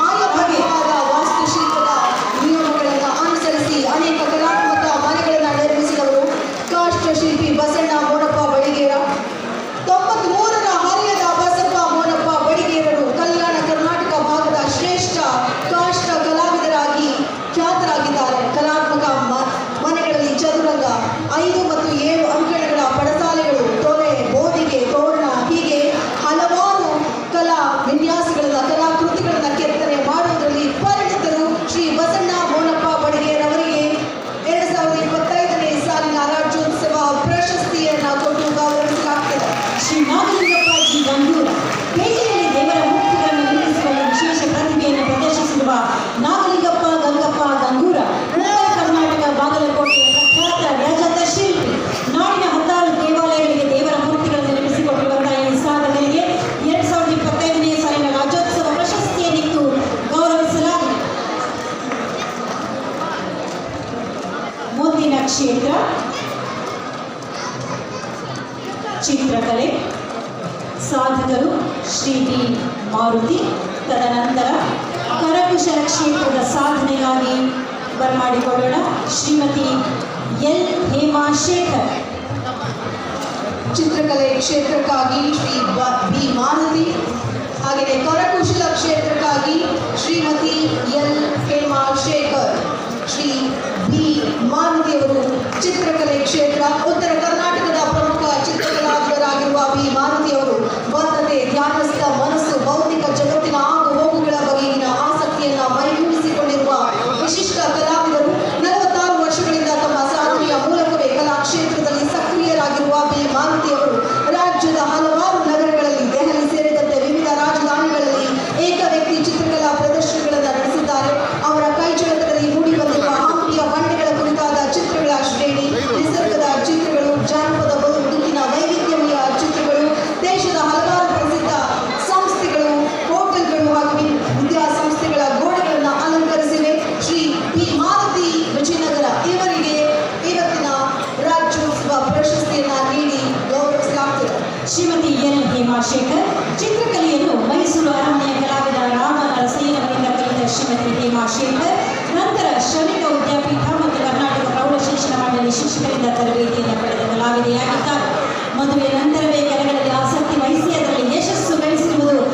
ಆಯಾ ಬಗೆಯಾದ ವಾಸ್ತುಶಿಲ್ಪದ ನಿಯಮಗಳನ್ನು ಅನುಸರಿಸಿ ಅನೇಕ ಕಲಾತ್ಮಕ ಮನೆಗಳನ್ನು ನಿರ್ಮಿಸಿದವರು ಕಾಷ್ಟಶಿಲ್ಪಿ ಬಸಣ್ಣ ಮೋನಪ್ಪ ಬಡಿಗೇರ. 93ರ ಹರಿಯದ ಬಸಪ್ಪ ಮೋನಪ್ಪ ಬಡಿಗೇರರು ಕಲ್ಯಾಣ ಕರ್ನಾಟಕ ಭಾಗದ ಶ್ರೇಷ್ಠ ಕಾಷ್ಟ ಕಲಾವಿದರಾಗಿ ಖ್ಯಾತರಾಗಿದ್ದಾರೆ. ಕಲಾತ್ಮಕ ಮನೆಗಳಲ್ಲಿ ಚದುರಂಗ, 5 ಮತ್ತು 7 ಅಂಕಣಗಳ ಪಡಸಾಲೆಗಳು, ತೊಲೆ, ಬೋದಿಗೆ, ತೋರಣ ಹೀಗೆ ಹಲವಾರು ಕಲಾ ವಿನ್ಯಾಸಗಳನ್ನ, ಕಲಾಕೃತಿಗಳನ್ನ ಕೆತ್ತನೆ ಮಾಡುವುದರಲ್ಲಿ ಪರಿಣಿತರು. ಶ್ರೀ ಬಸಣ್ಣ ಮೋನಪ್ಪ ಬಡಿಗೇರವರಿಗೆ 2025ನೇ ಸಾಲಿನ ರಾಜ್ಯೋತ್ಸವ ಪ್ರಶಸ್ತಿಯನ್ನ ಕೊಟ್ಟು ಗೌರವಿಸಲಾಗ್ತದೆ. ಶ್ರೀ ನಾಗಲಿಂಗಪ್ಪ ಜಿ ಗಂಗೂರ ಪೇಟೆಯಲ್ಲಿ ದೇವರ ಮೂರ್ತಿಗಳನ್ನು ನಿರ್ಮಿಸುವಲ್ಲಿ ವಿಶೇಷ ಪ್ರತಿಭೆಯನ್ನು ಪ್ರದರ್ಶಿಸಿರುವ ನಾಗಲಿಂಗಪ್ಪ ಗಂಗಪ್ಪ ಗಂಗೂರ ಉತ್ತರ ಕರ್ನಾಟಕ ಬಾಗಲಕೋಟೆಯ ಪ್ರಖ್ಯಾತ ರಜತ ಶಿಲ್ಪಿ. ನಾಡಿನ 16 ದೇವಾಲಯಗಳಿಗೆ ದೇವರ ಮೂರ್ತಿಗಳನ್ನು ನಿರ್ಮಿಸಿಕೊಟ್ಟಿರುವಂತಹ ಈ ಸಾಧನೆಗೆ 2025ನೇ ಸಾಲಿನ ರಾಜ್ಯೋತ್ಸವ ಪ್ರಶಸ್ತಿಯನ್ನಿತ್ತು ಗೌರವಿಸಲಾಗಿದೆ. ಮುಂದಿನ ಕ್ಷೇತ್ರ ಚಿತ್ರಕಲೆ. ಸಾಧಕರು ಶ್ರೀ ಡಿ ಮಾರುತಿ. ತದನಂತರ ಕರಕುಶಲ ಕ್ಷೇತ್ರದ ಸಾಧನೆಗಾಗಿ ಬರಮಾಡಿಕೊಳ್ಳೋಣ. ಶ್ರೀಮತಿ ಎಲ್ ಹೇಮಾಶೇಖರ್. ಚಿತ್ರಕಲೆ ಕ್ಷೇತ್ರಕ್ಕಾಗಿ ಶ್ರೀ ಬಿ ಮಾಲತಿ, ಹಾಗೆಯೇ ಕರಕುಶಲ ಕ್ಷೇತ್ರಕ್ಕಾಗಿ ಶ್ರೀಮತಿ ಎಲ್ ಹೇಮಾಶೇಖರ್. ಶ್ರೀ ಬಿ ಮಾಲತಿಯವರು ಚಿತ್ರಕಲೆ ಕ್ಷೇತ್ರ ಉತ್ತರ ಕರ್ನಾಟಕದ ಪ್ರಮುಖ ಚಿತ್ರಕಲಾವಿದರಾಗಿರುವ ಬಿ ಮಾಲತಿಯವರು ಬದ್ಧತೆ, ಧ್ಯಾನಸ್ಥ ಮನಸ್ಸು, ಭೌತಿಕ ಜಗತ್ತಿನ ಆಗು ಹೋಗುಗಳ ಬಗೆಗಿನ ಆಸಕ್ತಿಯನ್ನು ಮೈಗೂಡಿಸಿಕೊಂಡಿರುವ ವಿಶಿಷ್ಟ ಕಲಾವಿದರು. 46 ವರ್ಷಗಳಿಂದ ತಮ್ಮ ಸಾಧನೆಯ ಮೂಲಕವೇ ಕಲಾ ಕ್ಷೇತ್ರದಲ್ಲಿ ಸಕ್ರಿಯರಾಗಿರುವ ಬಿ ಮಾಲತಿಯವರು ರಾಜ್ಯದ ಹಲವಾರು ನಗರಗಳಲ್ಲಿ, ದೆಹಲಿ ಸೇರಿದಂತೆ ವಿವಿಧ ರಾಜಧಾನಿಗಳಲ್ಲಿ ಏಕವ್ಯಕ್ತಿ ಚಿತ್ರಕಲಾ ಪ್ರದರ್ಶನಗಳನ್ನು ನಡೆಸಿದ್ದಾರೆ. ಅವರ ಕೈಚಳಕದಲ್ಲಿ ಮೂಡಿಬಂದಿರುವ ಹಂಪಿಯ ಬಂಡೆಗಳ ಕುರಿತಾದ ಚಿತ್ರಗಳ ಶ್ರೇಣಿ, ನಿಸರ್ಗದ ಚಿತ್ರಗಳು, ಜಾನಪದ ಬದುಕಿನ ವೈವಿಧ್ಯಮಯ ಚಿತ್ರಗಳು, ದೇಶದ ಹಲವಾರು ಪ್ರಸಿದ್ಧ ಸಂಸ್ಥೆಗಳು, ಹೋಟೆಲ್ಗಳು ಹಾಗೂ ವಿದ್ಯಾಸಂಸ್ಥೆಗಳ ಗೋಡೆಗಳನ್ನು ಅಲಂಕರಿಸಿವೆ. ಶ್ರೀ ಬಿ ಮಾಲತಿ ವಿಜಯನಗರ ಇವರಿಗೆ ಇವತ್ತಿನ ರಾಜ್ಯೋತ್ಸವ ಪ್ರಶಸ್ತಿಯನ್ನು ನೀಡಿ ಗೌರವಿಸಲಾಗುತ್ತದೆ. ಶ್ರೀಮತಿ ಎಲ್ ಹೇಮಾಶೇಖರ್ ಚಿತ್ರಕಲೆಯನ್ನು ಮೈಸೂರು ಅರಮನೆಯ ಕಲಾವಿದ ರಾಮ ನರಸಯ್ಯನವರಿಂದ ಕಲಿತ ಶ್ರೀಮತಿ ಹೇಮಾಶೇಖರ್ ನಂತರ ಶ್ರಮಿಕ ವಿದ್ಯಾಪೀಠ ಮತ್ತು ಕರ್ನಾಟಕ ಪ್ರೌಢ ಶಿಕ್ಷಣ ಮಂಡಳಿ ಶಿಕ್ಷಕರಿಂದ ತರಬೇತಿಯನ್ನು ಪಡೆದ ಕಲಾವಿದೆಯಾಗಿದ್ದಾರೆ. ಮದುವೆ ನಂತರವೇ ಕಲೆಗಳಲ್ಲಿ ಆಸಕ್ತಿ ವಹಿಸಿ ಅದರಲ್ಲಿ ಯಶಸ್ಸು ಗಳಿಸಿರುವುದು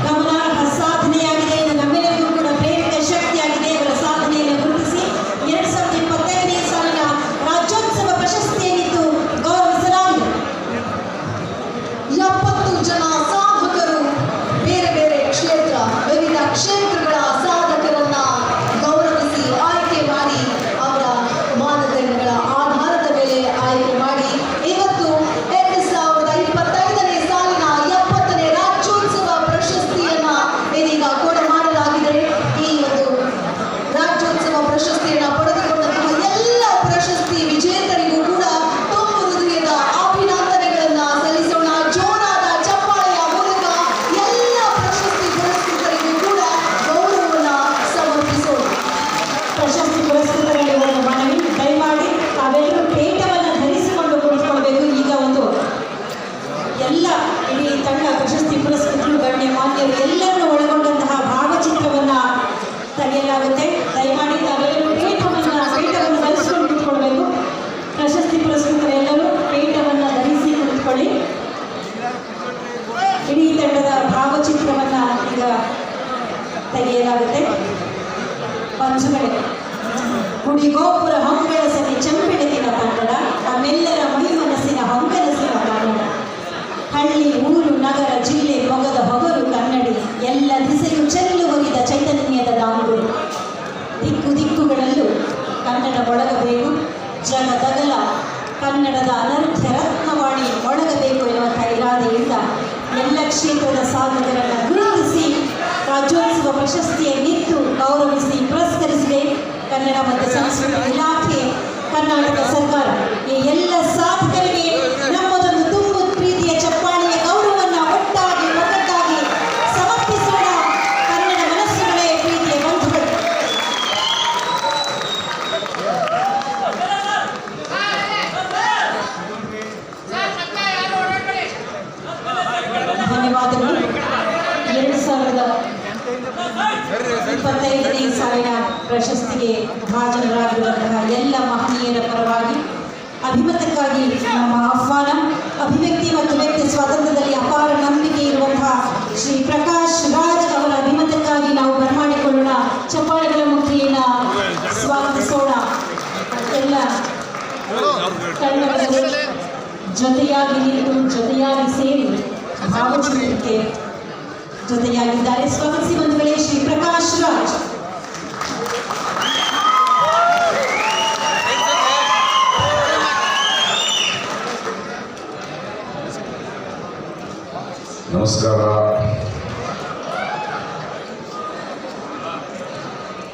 ಗಮನಾರ್ಹ ಸಾಧನೆಯಾಗಿದೆ. ಇದು ನಮ್ಮೆಲ್ಲರಿಗೂ ಕೂಡ ಪ್ರೇರಕ ಶಕ್ತಿಯಾಗಿದೆ. ಅವರ ಸಾಧನೆಯನ್ನು ಗುರುತಿಸಿ 2025ನೇ ಸಾಲಿನ ರಾಜ್ಯೋತ್ಸವ ಪ್ರಶಸ್ತಿಯನ್ನಿತ್ತು ಗೌರವಿಸಲಾಗಿದೆ. 70 ಜನ ಸಾಧಕರು, ಬೇರೆ ಬೇರೆ ಕ್ಷೇತ್ರ, ವಿವಿಧ ಕ್ಷೇತ್ರಗಳ ಸಾಧಕರನ್ನ ಗೌರವಿಸಿ ಆಯ್ಕೆ ಮಾಡಿ ಅವರ ಮಾನದಂಡಗಳ ಆಧಾರದ ಮೇಲೆ ಆಯ್ಕೆ ಮಾಡಿ ಇವತ್ತು 2025ನೇ ಸಾಲಿನ 70ನೇ ರಾಜ್ಯೋತ್ಸವ ಪ್ರಶಸ್ತಿಯನ್ನ ಇದೀಗ ಕೊಡಮಾಡಲಾಗಿದೆ. ಈ ಒಂದು ರಾಜ್ಯೋತ್ಸವ ಪ್ರಶಸ್ತಿಯನ್ನ ಪಡೆದುಕೊಂಡಂತಹ ಎಲ್ಲ ಪ್ರಶಸ್ತಿ ವಿಜೇತರಿಗೂ ಕೂಡ ತುಂಬು ಹೃದಯದ ಅಭಿನಂದನೆಗಳನ್ನ ಸಲ್ಲಿಸೋಣ. ಜೋರಾದ ಚಪ್ಪಾಳೆಯ ಮೂಲಕ ಎಲ್ಲ ಪ್ರಶಸ್ತಿ ಪುರಸ್ಕೃತರಿಗೂ ಕೂಡ ಗೌರವವನ್ನ ಸಮರ್ಪಿಸೋಣ. ಪ್ರಶಸ್ತಿ ಪುರಸ್ಕೃತರಲ್ಲಿ ಒಂದು ಮನವಿ, ದಯಮಾಡಿ ತಾವೆಲ್ಲರೂ ಪೇಟವನ್ನು ಧರಿಸಿಕೊಂಡು ಕುಳಿತುಕೊಳ್ಬೇಕು. ಈಗ ಒಂದು ಎಲ್ಲ ಇಡೀ ತಂಡ ಪ್ರಶಸ್ತಿ ಪುರಸ್ಕೃತರು, ಗಣ್ಯ ಮಾನ್ಯರು ಎಲ್ಲರನ್ನು ಒಳಗೊಂಡಂತಹ ಭಾವಚಿತ್ರವನ್ನು ತೆಗೆಯಲಾಗುತ್ತೆ. ದಯಮಾಡಿ ತಾವೆಲ್ಲರೂ ಪೇಟವನ್ನು ಧರಿಸಿಕೊಂಡು ಕುಳಿತುಕೊಳ್ಬೇಕು. ಪ್ರಶಸ್ತಿ ಪುರಸ್ಕೃತರೆಲ್ಲರೂ ಪೇಟವನ್ನು ಧರಿಸಿ ಕುಳಿತುಕೊಳ್ಳಿ. ಇಡೀ ತಂಡದ ಭಾವಚಿತ್ರವನ್ನು ಈಗ ತೆಗೆಯಲಾಗುತ್ತೆ. ಪಂಚಗಳೇ ಗುಡಿಗೋಪುರ ಹೊಂಗಡಸನೆ ಚಂಪೆಡಗಿನ ಕನ್ನಡ, ನಮ್ಮೆಲ್ಲರ ಮೈ ಮನಸ್ಸಿನ ಹೊಂಗನಸಿನ ಕನ್ನಡ. ಹಳ್ಳಿ ಊರು ನಗರ ಜಿಲ್ಲೆ ಮೊಗದ ಹೊಗರು ಕನ್ನಡಿ, ಎಲ್ಲ ದಿಸೆಯು ಚೆಲ್ಲು ಒಗಿದ ಚೈತನ್ಯದ ದಾಂಗುರು. ದಿಕ್ಕು ದಿಕ್ಕುಗಳಲ್ಲೂ ಕನ್ನಡ ಮೊಳಗಬೇಕು, ಜಗದಗಲ ಕನ್ನಡದ ಅನರ್ಘ್ಯ ರತ್ನವಾಣಿ ಮೊಳಗಬೇಕು ಎನ್ನುವಂಥ ಇರಾದೆಯಿಂದ ಎಲ್ಲ ಕ್ಷೇತ್ರದ ಸಾಧಕರನ್ನು ಗುರುತಿಸಿ ರಾಜ್ಯೋತ್ಸವ ಪ್ರಶಸ್ತಿಯನ್ನಿತ್ತು ಗೌರವಿಸಿ ಪುರಸ್ಕರಿಸಿದೆ ಕನ್ನಡ ಮತ್ತು ಸಂಸ್ಕೃತಿ ಇಲಾಖೆ, ಕರ್ನಾಟಕ ಸರ್ಕಾರ. ಈ ಎಲ್ಲ ಸಾಧಕರಿಗೆ ನಮ್ಮದೊಂದು ತುಂಬು ಪ್ರೀತಿಯ ಚಪ್ಪಾಳೆಯ ಗೌರವವನ್ನು ಒಟ್ಟಾಗಿ ಒಗ್ಗಟ್ಟಾಗಿ ಸಮರ್ಪಿಸೋಣ. ಕನ್ನಡ ಮನಸ್ಸುಗಳೇ, ಪ್ರೀತಿಯ ಬಂಧುಗಳು. ಧನ್ಯವಾದಗಳು. 2025ನೇ ಸಾಲಿನ ಪ್ರಶಸ್ತಿಗೆ ಭಾಜನರಾಗಿರುವಂತಹ ಎಲ್ಲ ಮಹನೀಯರ ಪರವಾಗಿ ಅಭಿಮತಕ್ಕಾಗಿ ನಮ್ಮ ಆಹ್ವಾನ. ಅಭಿವ್ಯಕ್ತಿ ಮತ್ತು ವ್ಯಕ್ತಿ ಸ್ವಾತಂತ್ರ್ಯದಲ್ಲಿ ಅಪಾರ ನಂಬಿಕೆ ಇರುವಂತಹ ಶ್ರೀ ಪ್ರಕಾಶ್ ರಾಜ್ ಅವರ ಅಭಿಮತಕ್ಕಾಗಿ ನಾವು ಬರಮಾಡಿಕೊಳ್ಳೋಣ. ಚಪ್ಪಾಳೆಗಳ ಮುಖೇನ ಸ್ವಾಗತಿಸೋಣ. ಎಲ್ಲ ತಂಡಗಳು ಜೊತೆಯಾಗಿ ನಿಂತು ಜೊತೆಯಾಗಿ ಸೇರಿ ಭಾವಚಿತ್ರಕ್ಕೆ ಜೊತೆಯಾಗಿದ್ದಾರೆ. ಸ್ವಾಗತಿಸಿ ಬಂಧುಗಳೇ ಶ್ರೀ ಪ್ರಕಾಶ್ ರಾಜ್. ನಮಸ್ಕಾರ.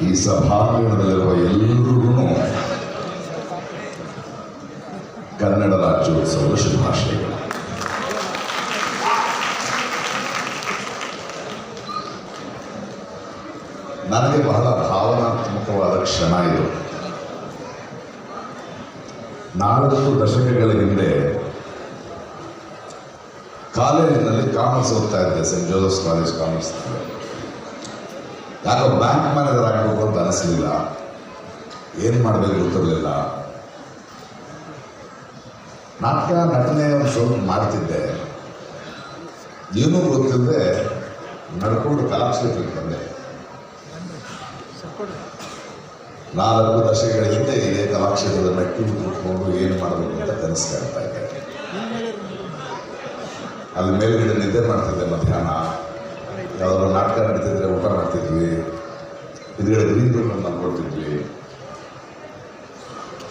ಈ ಸಭಾಂಗಣದಲ್ಲಿರುವ ಎಲ್ಲರಿಗೂ ಕನ್ನಡ ರಾಜ್ಯೋತ್ಸವದ ಶುಭಾಶಯಗಳು. ನನಗೆ ಬಹಳ ಭಾವನಾತ್ಮಕವಾದ ಕ್ಷಣ ಇದು. 4 ದಶಕಗಳ ಹಿಂದೆ ಕಾಲೇಜಿನಲ್ಲಿ ಕಾಮರ್ಸ್ ಓದ್ತಾ ಇದ್ದೆ, ಸೆಂಟ್ ಜೋಸೆಫ್ಸ್ ಕಾಲೇಜ್ ಕಾಮರ್ಸ್. ಯಾಕೋ ಬ್ಯಾಂಕ್ ಮ್ಯಾನೇಜರ್ ಆಗಬೇಕು ಅಂತ ಅನಿಸ್ಲಿಲ್ಲ. ಏನು ಮಾಡಬೇಕು ಗೊತ್ತಿರಲಿಲ್ಲ. ನಾಟಕ ನಟನೆ ಒಂದು ಸ್ವಲ್ಪ ಮಾಡ್ತಿದ್ದೆ, ಏನೂ ಗೊತ್ತಿಲ್ಲದೆ ನಡ್ಕೊಂಡು ಕಲಾಕ್ಷೇತ್ರಕ್ಕೆ ಬಂದೆ. 4 ದಶಕಗಳ ಹಿಂದೆ ಇದೇ ಕಲಾಕ್ಷೇತ್ರದ ಮೆಟ್ಟಿಲು ಕೂತ್ಕೊಂಡು ಏನು ಮಾಡಬೇಕು ಅಂತ ಕನಸು ಕಾಣ್ತಾ ಇದ್ದೆ. ಅಲ್ಲಿ ಮೇಲ್ಗಡೆ ನಿದ್ದೆ ಮಾಡ್ತಿದ್ದೆ. ಮಧ್ಯಾಹ್ನ ಯಾವುದಾದ್ರು ನಾಟಕ ನಡೀತಿದ್ರೆ ಊಟ ಮಾಡ್ತಿದ್ವಿ, ಇದ್ಗಡೆ ಗ್ರೀನ್ ರೂಮ್ ಮಾಡ್ಕೊಳ್ತಿದ್ವಿ.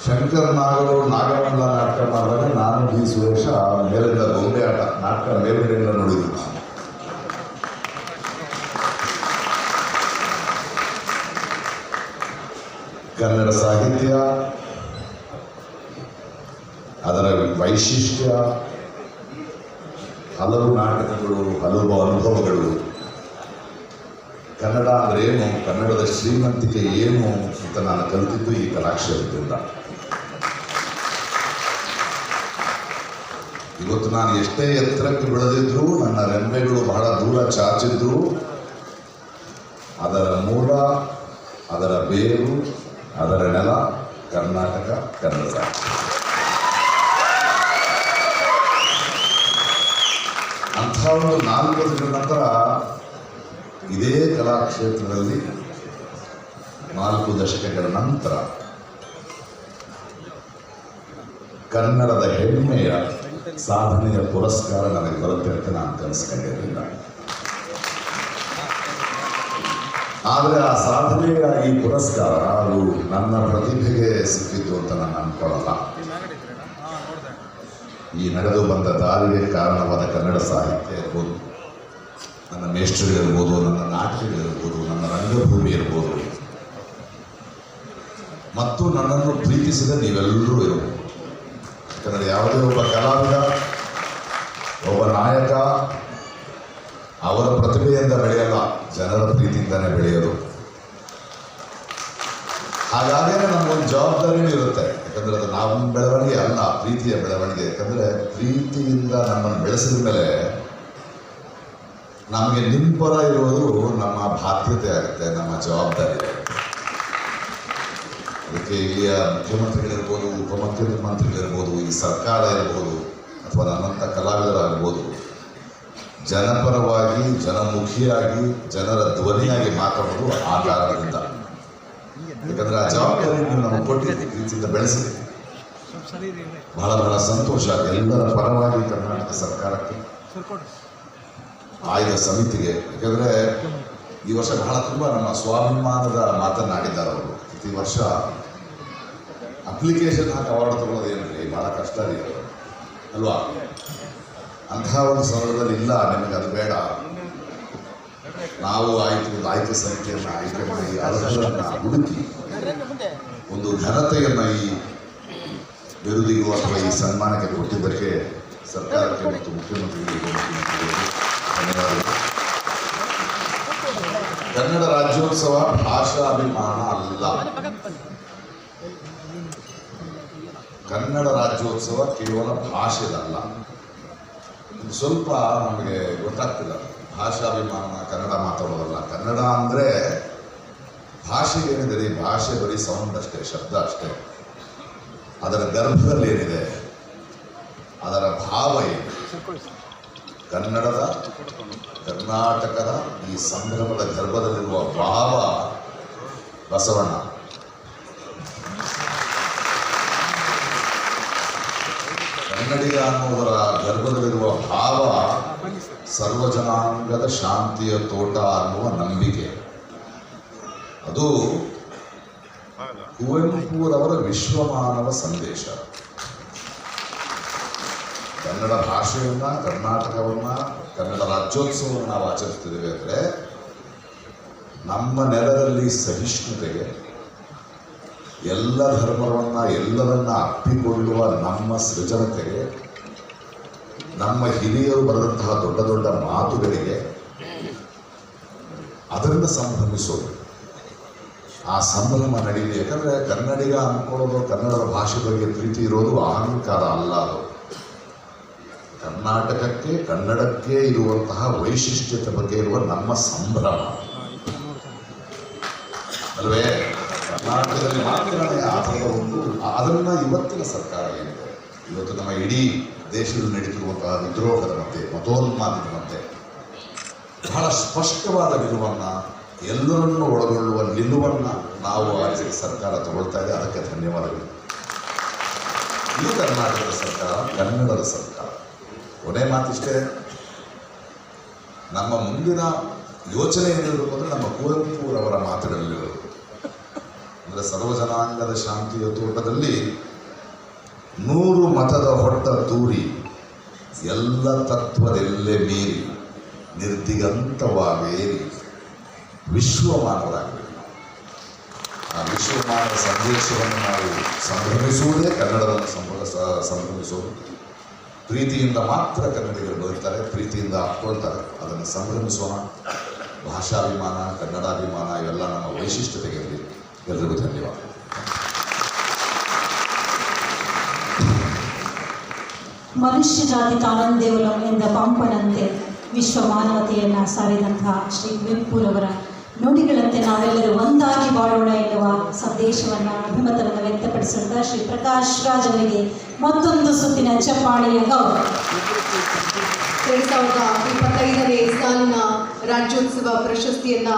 ಶಂಕರ್ ನಾಗಮಲ್ಲ ನಾಟಕ ಮಾಡಿದಾಗ ನಾನು ಬಿ ಸುರೇಶ ಮೇಲಿಂದ ಗೊಂಬೆ ಆಟ ನಾಟಕ ಮೇಲ್ಗಡೆಯಿಂದ ನೋಡಿದ್ವಿ. ಕನ್ನಡ ಸಾಹಿತ್ಯ, ಅದರ ವೈಶಿಷ್ಟ್ಯ, ಹಲವು ನಾಟಕಗಳು, ಹಲವು ಅನುಭವಗಳು, ಕನ್ನಡ ಅಂದ್ರೆ ಏನು, ಕನ್ನಡದ ಶ್ರೀಮಂತಿಕೆ ಏನು ಅಂತ ನಾನು ಕಲಿತಿದ್ದು ಈ ಕಲಾಕ್ಷೇತ್ರದಿಂದ. ಇವತ್ತು ನಾನು ಎಷ್ಟೇ ಎತ್ತರಕ್ಕೆ ಬೆಳೆದಿದ್ರು, ನನ್ನ ರೆಂಬೆಗಳು ಬಹಳ ದೂರ ಚಾಚಿದ್ರು, ಅದರ ಮೂಲ, ಅದರ ಬೇರು, ಅದರ ನೆಲ ಕರ್ನಾಟಕ, ಕನ್ನಡ ಸಾಹಿತ್ಯ. ಅಂಥ ಒಂದು 4 ವರ್ಷಗಳ ನಂತರ ಇದೇ ಕಲಾಕ್ಷೇತ್ರದಲ್ಲಿ 4 ದಶಕಗಳ ನಂತರ ಕನ್ನಡದ ಹೆಮ್ಮೆಯ ಸಾಧನೆಯ ಪುರಸ್ಕಾರ ನನಗೆ ಬರುತ್ತೆ ಅಂತ ನಾನು ಕನಸ್ಕೊಂಡಿರಲಿಲ್ಲ. ಆದರೆ ಆ ಸಾಧನೆಯ ಈ ಪುರಸ್ಕಾರ ಅದು ನನ್ನ ಪ್ರತಿಭೆಗೆ ಸಿಕ್ಕಿದ್ದು ಅಂತ ನಾನು ಅನ್ಕೊಳ್ಳಲ್ಲ. ಈ ನಡೆದು ಬಂದ ದಾರಿಗೆ ಕಾರಣವಾದ ಕನ್ನಡ ಸಾಹಿತ್ಯ ಇರ್ಬೋದು, ನನ್ನ ಮೇಷ್ಟ್ರಿಗಳಿರ್ಬೋದು, ನನ್ನ ನಾಟಕಗಳಿರ್ಬೋದು, ನನ್ನ ರಂಗಭೂಮಿ ಇರ್ಬೋದು, ಮತ್ತು ನನ್ನನ್ನು ಪ್ರೀತಿಸಿದ ನೀವೆಲ್ಲರೂ ಇರ್ಬೋದು. ಯಾಕಂದರೆ ಯಾವುದೇ ಒಬ್ಬ ಕಲಾವಿದ, ಒಬ್ಬ ನಾಯಕ ಅವರ ಪ್ರತಿಭೆಯಿಂದ ಬೆಳೆಯಲ್ಲ, ಜನರ ಪ್ರೀತಿಯಿಂದನೇ ಬೆಳೆಯೋದು. ಹಾಗಾಗೇ ನಮಗೊಂದು ಜವಾಬ್ದಾರಿನೂ ಇರುತ್ತೆ. ಯಾಕಂದರೆ ಅದು ನಮ್ಮ ಬೆಳವಣಿಗೆ ಅಲ್ಲ, ಪ್ರೀತಿಯ ಬೆಳವಣಿಗೆ. ಯಾಕಂದರೆ ಪ್ರೀತಿಯಿಂದ ನಮ್ಮನ್ನು ಬೆಳೆಸಿದ ಮೇಲೆ ನಮಗೆ ನಿಮ್ಮ ಪರ ಇರೋದು ನಮ್ಮ ಬಾಧ್ಯತೆ ಆಗುತ್ತೆ, ನಮ್ಮ ಜವಾಬ್ದಾರಿ ಆಗುತ್ತೆ. ಅದಕ್ಕೆ ಇಲ್ಲಿಯ ಮುಖ್ಯಮಂತ್ರಿಗಳಿರ್ಬೋದು, ಉಪಮುಖ್ಯಮಂತ್ರಿಗಳಿರ್ಬೋದು, ಈ ಸರ್ಕಾರ ಇರ್ಬೋದು, ಅಥವಾ ನನ್ನಂಥ ಕಲಾವಿದರಾಗ್ಬೋದು, ಜನಪರವಾಗಿ, ಜನಮುಖಿಯಾಗಿ, ಜನರ ಧ್ವನಿಯಾಗಿ ಮಾತಾಡೋದು ಆ ಕಾರಣದಿಂದ. ಯಾಕಂದರೆ ಆ ಜವಾಬ್ದಾರಿ ನೀವು ನಮಗೆ ಕೊಟ್ಟಿದ್ದೀರಿ, ಪ್ರೀತಿಯಿಂದ ಬೆಳೆಸಿದೆ. ಬಹಳ ಬಹಳ ಸಂತೋಷ. ಎಲ್ಲರ ಪರವಾಗಿ ಕರ್ನಾಟಕ ಸರ್ಕಾರಕ್ಕೆ, ಆಯ್ದ ಸಮಿತಿಗೆ. ಯಾಕಂದರೆ ಈ ವರ್ಷ ಬಹಳ ತುಂಬ ನಮ್ಮ ಸ್ವಾಭಿಮಾನದ ಮಾತನಾಡಿದ್ದಾರೆ ಅವರು. ಪ್ರತಿ ವರ್ಷ ಅಪ್ಲಿಕೇಶನ್ ಹಾಕಿ ಅವಾರ್ಡ್ ತಗೊಳ್ಳೋದೇನ್ರಿ ಭಾಳ ಕಷ್ಟ ರೀ ಅಲ್ವಾ? ಅಂತಹ ಒಂದು ಸಂದರ್ಭದಲ್ಲಿ ಇಲ್ಲ, ನಿಮಗೆ ಅದು ಬೇಡ, ನಾವು ಆಯ್ಕೆ ಸಮಿತಿಯನ್ನು ಆಯ್ಕೆ ಮಾಡಿ ಅರ್ಹರನ್ನು ಹುಡುಕಿ ಒಂದು ಘನತೆಯನ್ನು ಈ ಬಿರುದಿಗೂ ಅಥವಾ ಈ ಸನ್ಮಾನಕ್ಕೆ ಕೊಟ್ಟಿದ್ದಕ್ಕೆ ಸರ್ಕಾರಕ್ಕೆ ಮತ್ತು ಮುಖ್ಯಮಂತ್ರಿಗಳಿಗೆ ಧನ್ಯವಾದಗಳು. ಕನ್ನಡ ರಾಜ್ಯೋತ್ಸವ ಭಾಷಾಭಿಮಾನ ಅಲ್ಲ. ಕನ್ನಡ ರಾಜ್ಯೋತ್ಸವ ಕೇವಲ ಭಾಷೆದಲ್ಲ. ಸ್ವಲ್ಪ ನಮಗೆ ಗೊತ್ತಾಗ್ತಿಲ್ಲ, ಭಾಷಾಭಿಮಾನ ಕನ್ನಡ ಮಾತಾಡೋದಲ್ಲ. ಕನ್ನಡ ಅಂದರೆ ಭಾಷೆಗೆ ಏನಿದೆ, ಭಾಷೆ ಬರೀ ಸೌಂಡ್ ಅಷ್ಟೇ, ಶಬ್ದ ಅಷ್ಟೇ. ಅದರ ಗರ್ಭದಲ್ಲಿ ಏನಿದೆ, ಅದರ ಭಾವ ಏನು, ಕನ್ನಡದ, ಕರ್ನಾಟಕದ ಈ ಸಂಭ್ರಮದ ಗರ್ಭದಲ್ಲಿರುವ ಭಾವ ಬಸವಣ್ಣ. ಕನ್ನಡಿಗ ಅನ್ನುವುದರ ಗರ್ಭದಲ್ಲಿರುವ ಭಾವ ಸರ್ವಜನಾಂಗದ ಶಾಂತಿಯ ತೋಟ ಅನ್ನುವ ನಂಬಿಕೆ. ಅದು ಕುವೆಂಪುರವರ ವಿಶ್ವಮಾನವ ಸಂದೇಶ. ಕನ್ನಡ ಭಾಷೆಯನ್ನ, ಕರ್ನಾಟಕವನ್ನ, ಕನ್ನಡ ರಾಜ್ಯೋತ್ಸವವನ್ನು ನಾವು ಆಚರಿಸ್ತಿದ್ದೇವೆ ಅಂದರೆ ನಮ್ಮ ನೆಲದಲ್ಲಿ ಸಹಿಷ್ಣುತೆಗೆ, ಎಲ್ಲ ಧರ್ಮವನ್ನು ಎಲ್ಲರನ್ನ ಅಪ್ಪಿಕೊಳ್ಳುವ ನಮ್ಮ ಸೃಜನತೆಗೆ, ನಮ್ಮ ಹಿರಿಯರು ಬರೆದಂತಹ ದೊಡ್ಡ ದೊಡ್ಡ ಮಾತುಗಳಿಗೆ ಅದರಿಂದ ಸಂಭ್ರಮಿಸೋದು. ಆ ಸಂಭ್ರಮ ನಡೀಲಿ. ಯಾಕಂದರೆ ಕನ್ನಡಿಗ ಅಂದ್ಕೊಳ್ಳೋದು, ಕನ್ನಡದ ಭಾಷೆ ಬಗ್ಗೆ ಪ್ರೀತಿ ಇರೋದು ಅಹಂಕಾರ ಅಲ್ಲ. ಅದು ಕರ್ನಾಟಕಕ್ಕೆ, ಕನ್ನಡಕ್ಕೆ ಇರುವಂತಹ ವೈಶಿಷ್ಟ್ಯತೆ ಬಗ್ಗೆ ಇರುವ ನಮ್ಮ ಸಂಭ್ರಮ ಅಲ್ವೇ? ಕರ್ನಾಟಕದಲ್ಲಿ ಮಾತ್ರನೇ ಆ ಥರದ ಒಂದು ಅದನ್ನು ಇವತ್ತಿನ ಸರ್ಕಾರ ಏನಿದೆ, ಇವತ್ತು ನಮ್ಮ ಇಡೀ ದೇಶದಲ್ಲಿ ನಡೀತಿರುವಂತಹ ವಿದ್ರೋಹದ ಮಧ್ಯೆ, ಮತೋನ್ಮಾದದ ಮಧ್ಯೆ ಬಹಳ ಸ್ಪಷ್ಟವಾದ ನಿಲುವನ್ನು, ಎಲ್ಲರನ್ನೂ ಒಳಗೊಳ್ಳುವ ನಿಲುವನ್ನು ನಾವು ಸರ್ಕಾರ ತಗೊಳ್ತಾ ಇದೆ. ಅದಕ್ಕೆ ಧನ್ಯವಾದಗಳು. ಈ ಕರ್ನಾಟಕದ ಸರ್ಕಾರ ಕನ್ನಡದ ಸರ್ಕಾರ. ಕೊನೆ ಮಾತಿಷ್ಟೇ, ನಮ್ಮ ಮುಂದಿನ ಯೋಚನೆ ಏನಿರಬೇಕು ಅಂದರೆ ನಮ್ಮ ಕುವೆಂಪುರವರ ಮಾತುಗಳಲ್ಲಿರೋದು. ಅಂದರೆ ಸರ್ವಜನಾಂಗದ ಶಾಂತಿಯ ತೋಟದಲ್ಲಿ 100 ಮತದ ಹೊಟ್ಟ ತೂರಿ ಎಲ್ಲ ತತ್ವದೆಲ್ಲೇ ಮೀರಿ ನಿರ್ದಿಗಂತವಾಗೇರಿ ವಿಶ್ವಮಾನವರಾಗಬೇಕು. ಆ ವಿಶ್ವಮಾನವ ಸಂದೇಶವನ್ನು ನಾವು ಸಂಭ್ರಮಿಸುವುದೇ ಕನ್ನಡವನ್ನು ಸಂಭ್ರಮಿಸುವುದು. ಪ್ರೀತಿಯಿಂದ ಮಾತ್ರ ಕನ್ನಡಿಗರು ಬದುಕ್ತಾರೆ, ಪ್ರೀತಿಯಿಂದ ಹಾಕ್ಕೊಳ್ತಾರೆ. ಅದನ್ನು ಸಂಭ್ರಮಿಸೋಣ. ಭಾಷಾಭಿಮಾನ, ಕನ್ನಡಾಭಿಮಾನ ಇವೆಲ್ಲ ನಮ್ಮ ವೈಶಿಷ್ಟ್ಯತೆಗಿರಲಿ. ಎಲ್ಲರಿಗೂ ಧನ್ಯವಾದ. ಮನುಷ್ಯ ಜಾತಿ ತಾನಂದೇವಲಂ ಎಂದ ಪಂಪನಂತೆ ವಿಶ್ವ ಮಾನವತೆಯನ್ನು ಸಾರಿದಂತಹ ಶ್ರೀ ಕುವೆಂಪುರವರ ನುಡಿಗಳಂತೆ ನಾವೆಲ್ಲರೂ ಒಂದಾಗಿ ಬಾಳೋಣ ಎನ್ನುವ ಸಂದೇಶವನ್ನು, ಅಭಿಮತವನ್ನು ವ್ಯಕ್ತಪಡಿಸಿದ ಶ್ರೀ ಪ್ರಕಾಶ್ ರಾಜ್ ಅವರಿಗೆ ಮತ್ತೊಂದು ಸುತ್ತಿನ ಚಪ್ಪಾಳೆಯ ಗೌರವ. 2025ನೇ ಸಾಲಿನ ರಾಜ್ಯೋತ್ಸವ ಪ್ರಶಸ್ತಿಯನ್ನ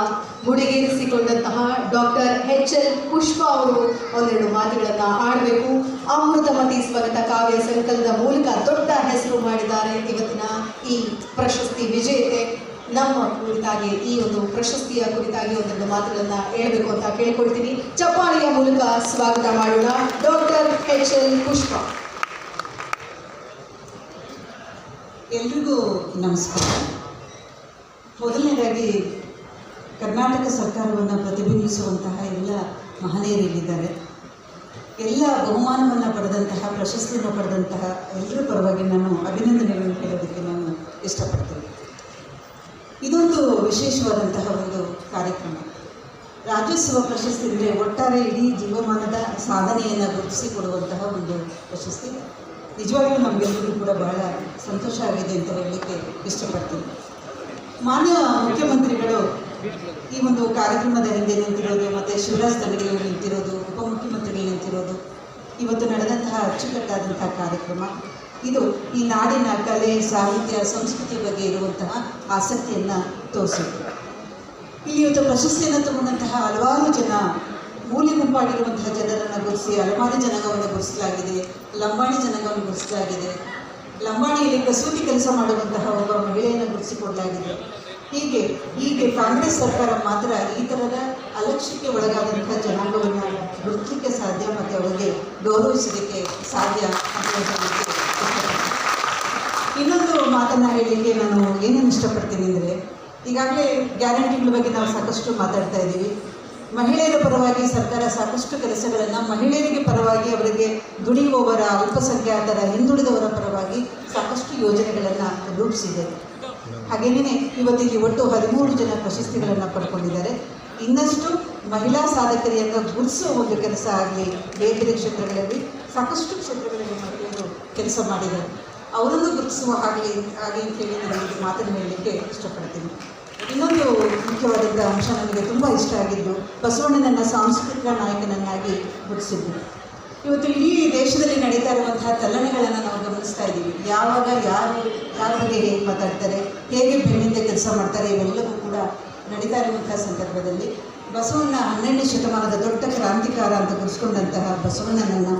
ಮುಡಿಗೇರಿಸಿಕೊಂಡಂತಹ ಡಾಕ್ಟರ್ HL ಪುಷ್ಪಾ ಅವರು ಒಂದೆರಡು ಮಾತುಗಳನ್ನು ಆಡಬೇಕು. ಅಮೃತಮತಿ ಸ್ವಗತ ಕಾವ್ಯ ಸಂಕಲನದ ಮೂಲಕ ದೊಡ್ಡ ಹೆಸರು ಮಾಡಿದ್ದಾರೆ. ಇವತ್ತಿನ ಈ ಪ್ರಶಸ್ತಿ ವಿಜೇತೆ ನಮ್ಮ ಕುರಿತಾಗಿ, ಈ ಒಂದು ಪ್ರಶಸ್ತಿಯ ಕುರಿತಾಗಿ ಒಂದೆರಡು ಮಾತುಗಳನ್ನು ಹೇಳಬೇಕು ಅಂತ ಕೇಳಿಕೊಳ್ತೀನಿ. ಚಪ್ಪಾಳೆಯ ಮೂಲಕ ಸ್ವಾಗತ ಮಾಡೋಣ ಡಾಕ್ಟರ್ HL ಪುಷ್ಪಾ. ಎಲ್ರಿಗೂ ನಮಸ್ಕಾರ. ಮೊದಲನೇದಾಗಿ ಕರ್ನಾಟಕ ಸರ್ಕಾರವನ್ನು ಪ್ರತಿಬಿಂಬಿಸುವಂತಹ ಎಲ್ಲ ಮಹನೀಯರಿದ್ದಾರೆ. ಎಲ್ಲ ಬಹುಮಾನವನ್ನು ಪಡೆದಂತಹ, ಪ್ರಶಸ್ತಿಯನ್ನು ಪಡೆದಂತಹ ಎಲ್ಲರ ಪರವಾಗಿ ನಾನು ಅಭಿನಂದನೆಗಳನ್ನು ಹೇಳೋದಕ್ಕೆ ನಾನು ಇಷ್ಟಪಡ್ತೇನೆ. ಇದೊಂದು ವಿಶೇಷವಾದಂತಹ ಒಂದು ಕಾರ್ಯಕ್ರಮ. ರಾಜ್ಯೋತ್ಸವ ಪ್ರಶಸ್ತಿ ಅಂದರೆ ಒಟ್ಟಾರೆ ಇಡೀ ಜೀವಮಾನದ ಸಾಧನೆಯನ್ನು ಗುರುತಿಸಿಕೊಡುವಂತಹ ಒಂದು ಪ್ರಶಸ್ತಿ. ನಿಜವಾಗ್ಲೂ ನಮಗೆಲ್ಲರಿಗೂ ಕೂಡ ಬಹಳ ಸಂತೋಷ ಆಗಿದೆ ಅಂತ ಹೇಳಲಿಕ್ಕೆ ಇಷ್ಟಪಡ್ತೀನಿ. ಮಾನ್ಯ ಮುಖ್ಯಮಂತ್ರಿಗಳು ಈ ಒಂದು ಕಾರ್ಯಕ್ರಮದ ಹಿಂದೆ ನಿಂತಿರೋದು, ಮತ್ತು ಶಿವರಾಜ್ ತಂಗಡಿಯವರು ನಿಂತಿರೋದು, ಉಪಮುಖ್ಯಮಂತ್ರಿಗಳು ನಿಂತಿರೋದು, ಇವತ್ತು ನಡೆದಂತಹ ಅಚ್ಚುಕಟ್ಟಾದಂತಹ ಕಾರ್ಯಕ್ರಮ ಇದು ಈ ನಾಡಿನ ಕಲೆ, ಸಾಹಿತ್ಯ, ಸಂಸ್ಕೃತಿ ಬಗ್ಗೆ ಇರುವಂತಹ ಆಸಕ್ತಿಯನ್ನು ತೋರಿಸಿದೆ. ಇಲ್ಲಿ ಇವತ್ತು ಪ್ರಶಸ್ತಿಯನ್ನು ತಗೊಂಡಂತಹ ಹಲವಾರು ಜನ, ಮೂಲೆ ಗುಂಪಾಗಿರುವಂತಹ ಜನರನ್ನು ಗುರುತಿಸಿ ಅಲೆಮಾರಿ ಜನಾಂಗವನ್ನು ಗುರುತಿಸಲಾಗಿದೆ, ಲಂಬಾಣಿ ಜನಾಂಗವನ್ನು ಗುರುತಿಸಲಾಗಿದೆ, ಲಂಬಾಣಿಯಲ್ಲಿ ಕಸೂತಿ ಕೆಲಸ ಮಾಡುವಂತಹ ಒಬ್ಬ ಮಹಿಳೆಯನ್ನು ಗುರುತಿಸಿಕೊಡಲಾಗಿದೆ. ಹೀಗೆ ಕಾಂಗ್ರೆಸ್ ಸರ್ಕಾರ ಮಾತ್ರ ಈ ಥರದ ಅಲಕ್ಷ್ಯಕ್ಕೆ ಒಳಗಾದಂತಹ ಜನಾಂಗವನ್ನು ಗುರುತಿಸಲಿಕ್ಕೆ ಸಾಧ್ಯ ಮತ್ತು ಅವರಿಗೆ ಗೌರವಿಸಲಿಕ್ಕೆ ಸಾಧ್ಯ ಅಂತ ಹೇಳಲಿಕ್ಕೆ ಇಷ್ಟಪಡ್ತೀನಿ. ಇನ್ನೊಂದು ಮಾತನ್ನು ಹೇಳಲಿಕ್ಕೆ ನಾನು ಏನೇನು ಇಷ್ಟಪಡ್ತೀನಿ ಅಂದರೆ, ಈಗಾಗಲೇ ಗ್ಯಾರಂಟಿಗಳ ಬಗ್ಗೆ ನಾವು ಸಾಕಷ್ಟು ಮಾತಾಡ್ತಾ ಇದ್ದೀವಿ. ಮಹಿಳೆಯರ ಪರವಾಗಿ ಸರ್ಕಾರ ಸಾಕಷ್ಟು ಕೆಲಸಗಳನ್ನು, ಮಹಿಳೆಯರಿಗೆ ಪರವಾಗಿ, ಅವರಿಗೆ ದುಡಿಯುವವರ, ಅಲ್ಪಸಂಖ್ಯಾತರ, ಹಿಂದುಳಿದವರ ಪರವಾಗಿ ಸಾಕಷ್ಟು ಯೋಜನೆಗಳನ್ನು ರೂಪಿಸಿದೆ. ಹಾಗೆಯೇ ಇವತ್ತಿಗೆ ಒಟ್ಟು 13 ಜನ ಪ್ರಶಸ್ತಿಗಳನ್ನು ಪಡ್ಕೊಂಡಿದ್ದಾರೆ. ಇನ್ನಷ್ಟು ಮಹಿಳಾ ಸಾಧಕರಿಯನ್ನು ಗುರುತಿಸುವ ಒಂದು ಕೆಲಸ ಆಗಲಿ, ಬೇರೆ ಬೇರೆ ಕ್ಷೇತ್ರಗಳಲ್ಲಿ ಸಾಕಷ್ಟು ಕ್ಷೇತ್ರಗಳಲ್ಲಿ ಮಹಿಳೆಯರು ಕೆಲಸ ಮಾಡಿದ್ದಾರೆ. ಅವರನ್ನು ಗುರುತಿಸುವ ಹಾಗೆ ಅಂತೇಳಿ ನಾನು ಈ ಮಾತನ್ನು ಹೇಳಲಿಕ್ಕೆ ಇಷ್ಟಪಡ್ತೀನಿ. ಇನ್ನೊಂದು ಮುಖ್ಯವಾದಂಥ ಅಂಶ ನನಗೆ ತುಂಬ ಇಷ್ಟ ಆಗಿದ್ದು, ಬಸವಣ್ಣನನ್ನು ಸಾಂಸ್ಕೃತಿಕ ನಾಯಕನನ್ನಾಗಿ ಗುರುತಿಸಿದ್ದು. ಇವತ್ತು ಇಡೀ ದೇಶದಲ್ಲಿ ನಡೀತಾ ಇರುವಂತಹ ತಲ್ಲಣೆಗಳನ್ನು ನಾವು ಗಮನಿಸ್ತಾ ಇದ್ದೀವಿ. ಯಾವಾಗ ಯಾರ ಬಗ್ಗೆ ಹೇಗೆ ಮಾತಾಡ್ತಾರೆ, ಹೇಗೆ ಬೆನ್ನಿಂದ ಕೆಲಸ ಮಾಡ್ತಾರೆ, ಇವೆಲ್ಲವೂ ಕೂಡ ನಡೀತಾ ಇರುವಂತಹ ಸಂದರ್ಭದಲ್ಲಿ ಬಸವಣ್ಣ 12ನೇ ಶತಮಾನದ ದೊಡ್ಡ ಕ್ರಾಂತಿಕಾರ ಅಂತ ಗುರುತಿಸಿಕೊಂಡಂತಹ ಬಸವಣ್ಣನನ್ನು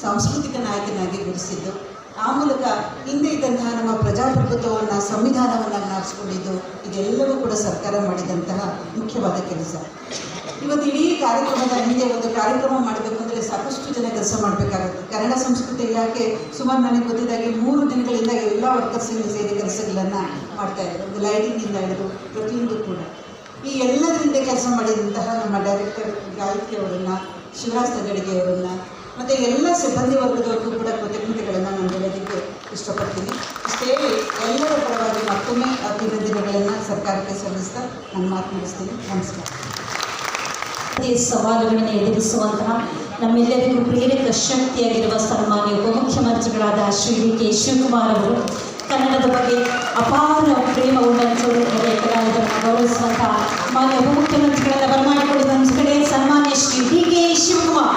ಸಾಂಸ್ಕೃತಿಕ ನಾಯಕನಾಗಿ ಗುರುತಿಸಿದ್ದು, ಆ ಮೂಲಕ ಹಿಂದೆ ಇದ್ದಂತಹ ನಮ್ಮ ಪ್ರಜಾಪ್ರಭುತ್ವವನ್ನು, ಸಂವಿಧಾನವನ್ನು ಜ್ಞಾಪಿಸಿಕೊಂಡಿದ್ದು, ಇದೆಲ್ಲವೂ ಕೂಡ ಸರ್ಕಾರ ಮಾಡಿದಂತಹ ಮುಖ್ಯವಾದ ಕೆಲಸ. ಇವತ್ತು ಇಡೀ ಕಾರ್ಯಕ್ರಮದ ಹಿಂದೆ ಒಂದು ಕಾರ್ಯಕ್ರಮ ಮಾಡಬೇಕು ಅಂದರೆ ಸಾಕಷ್ಟು ಜನ ಕೆಲಸ ಮಾಡಬೇಕಾಗುತ್ತೆ. ಕನ್ನಡ ಸಂಸ್ಕೃತಿ ಇಲಾಖೆ ಸುಮಾರು ನನಗೆ ಗೊತ್ತಿದ್ದಾಗೆ 3 ದಿನಗಳಿಂದ ಎಲ್ಲ ವರ್ಕರ್ಸ್ಗಳು ಸೇರಿ ಕೆಲಸಗಳನ್ನು ಮಾಡ್ತಾ ಇದ್ದಾರೆ. ಒಂದು ಲೈಟಿಂಗಿಂದ ಹಿಡಿದು ಪ್ರತಿಯೊಂದು ಕೂಡ ಈ ಎಲ್ಲದರಿಂದ ಕೆಲಸ ಮಾಡಿದಂತಹ ನಮ್ಮ ಡೈರೆಕ್ಟರ್ ಗಾಯತ್ರಿ ಅವರನ್ನು, ಶಿವರಾಜ್ ತಂಗಡಿಗೆಯವರನ್ನು ಮತ್ತು ಎಲ್ಲ ಸಿಬ್ಬಂದಿ ವರ್ಗದವರೆಗೂ ಕೂಡ ಕೃತಜ್ಞತೆಗಳನ್ನು ನಾನು ಹೇಳೋದಕ್ಕೆ ಇಷ್ಟಪಡ್ತೀನಿ. ಇಷ್ಟೇ ಎಲ್ಲರ ಪರವಾಗಿ ಮತ್ತೊಮ್ಮೆ ಅಭಿನಂದನೆಗಳನ್ನು ಸರ್ಕಾರಕ್ಕೆ ಸಲ್ಲಿಸ್ತಾ ನಾನು ಮಾತು ಮುಗಿಸ್ತೀನಿ. ನಮಸ್ಕಾರ. ಸವಾಲುಗಳನ್ನು ಎದುರಿಸುವಂತಹ ನಮ್ಮೆಲ್ಲರಿಗೂ ಪ್ರೇರಕ ಶಕ್ತಿಯಾಗಿರುವ ಸನ್ಮಾನ್ಯ ಉಪಮುಖ್ಯಮಂತ್ರಿಗಳಾದ ಶ್ರೀ DK ಶಿವಕುಮಾರ್ ಅವರು ಕನ್ನಡದ ಬಗ್ಗೆ ಅಪಾರ ಪ್ರೇಮ ಉಳ್ಳಂತೆ ಕಲಾವಿದರನ್ನು ಗೌರವಿಸುವಂತಹ ಮಾನ್ಯ ಉಪಮುಖ್ಯಮಂತ್ರಿಗಳನ್ನು ಬರಮಾಡಿಕೊಳ್ಳುವ ಕಡೆ ಸನ್ಮಾನ್ಯ ಶ್ರೀ DK ಶಿವಕುಮಾರ್.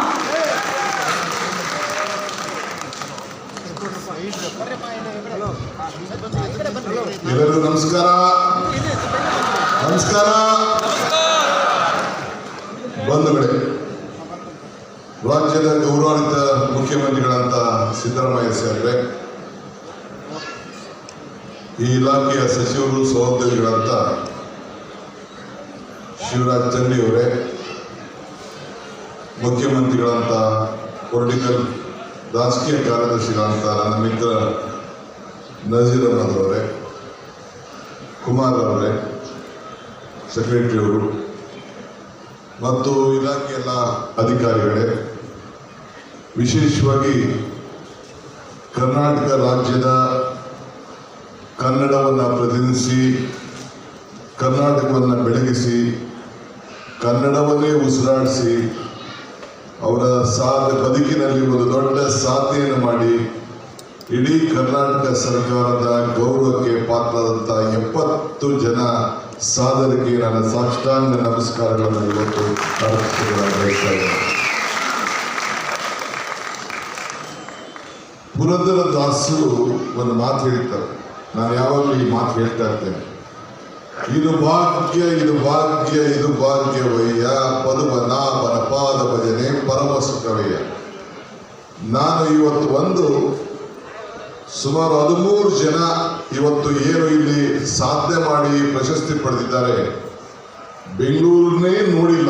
ಎಲ್ಲರಿಗೂ ನಮಸ್ಕಾರ. ಬಂಧುಗಳೇ, ರಾಜ್ಯದ ಗೌರವಾನ್ವಿತ ಮುಖ್ಯಮಂತ್ರಿಗಳಂತ ಸಿದ್ದರಾಮಯ್ಯ ಸಾಹೇಬ್ರೆ, ಈ ಇಲಾಖೆಯ ಸಚಿವರು ಸಹೋದ್ಯೋಗಿಗಳಂತ ಶಿವರಾಜ್ ಚಂದ್ರಿ ಅವರೇ, ಮುಖ್ಯಮಂತ್ರಿಗಳಂತ ಪೊಲಿಟಿಕಲ್ ರಾಜಕೀಯ ಕಾರ್ಯದರ್ಶಿಗಳಂತ ನನ್ನ ಮಿತ್ರ ನಜೀರ್ ಅಹಮದ್ ಅವರೇ, ಕುಮಾರ್ ಅವರೇ, ಸೆಕ್ರೆಟರಿ ಅವರು ಮತ್ತು ಇಲಾಖೆಯ ಎಲ್ಲ ಅಧಿಕಾರಿಗಳೇ, ವಿಶೇಷವಾಗಿ ಕರ್ನಾಟಕ ರಾಜ್ಯದ ಕನ್ನಡವನ್ನು ಪ್ರತಿನಿಧಿಸಿ, ಕರ್ನಾಟಕವನ್ನು ಬೆಳಗಿಸಿ, ಕನ್ನಡವನ್ನೇ ಉಸಿರಾಡಿಸಿ, ಅವರ ಬದುಕಿನಲ್ಲಿ ಒಂದು ದೊಡ್ಡ ಸಾಧನೆಯನ್ನು ಮಾಡಿ ಇಡೀ ಕರ್ನಾಟಕ ಸರ್ಕಾರದ ಗೌರವಕ್ಕೆ ಪಾತ್ರರಾದಂಥ 70 ಜನ ಸಾಧಕರಿಗೆ ನನ್ನ ಸಾಷ್ಟಾಂಗ ನಮಸ್ಕಾರಗಳನ್ನು ಇವತ್ತು ಬಯಸ್ತಾ ಇದ್ದೇನೆ. ಪುರಂದರದಾಸರು ಒಂದು ಮಾತು ಹೇಳ್ತಾರೆ, ನಾನು ಯಾವಾಗಲೂ ಈ ಮಾತು ಹೇಳ್ತಾ ಇರ್ತೇನೆ, ಇದು ಭಾಗ್ಯ ಇದು ಭಾಗ್ಯ ಇದು ಭಾಗ್ಯವಯ್ಯ, ಪದುಮನಾಭನ ಪಾದ ಭಜನೆ ಪರಮ ಸುಖವಯ್ಯ. ನಾನು ಇವತ್ತು ಸುಮಾರು 13 ಜನ ಇವತ್ತು ಏನು ಇಲ್ಲಿ ಸಾಧನೆ ಮಾಡಿ ಪ್ರಶಸ್ತಿ ಪಡೆದಿದ್ದಾರೆ, ಬೆಂಗಳೂರನ್ನೇ ನೋಡಿಲ್ಲ.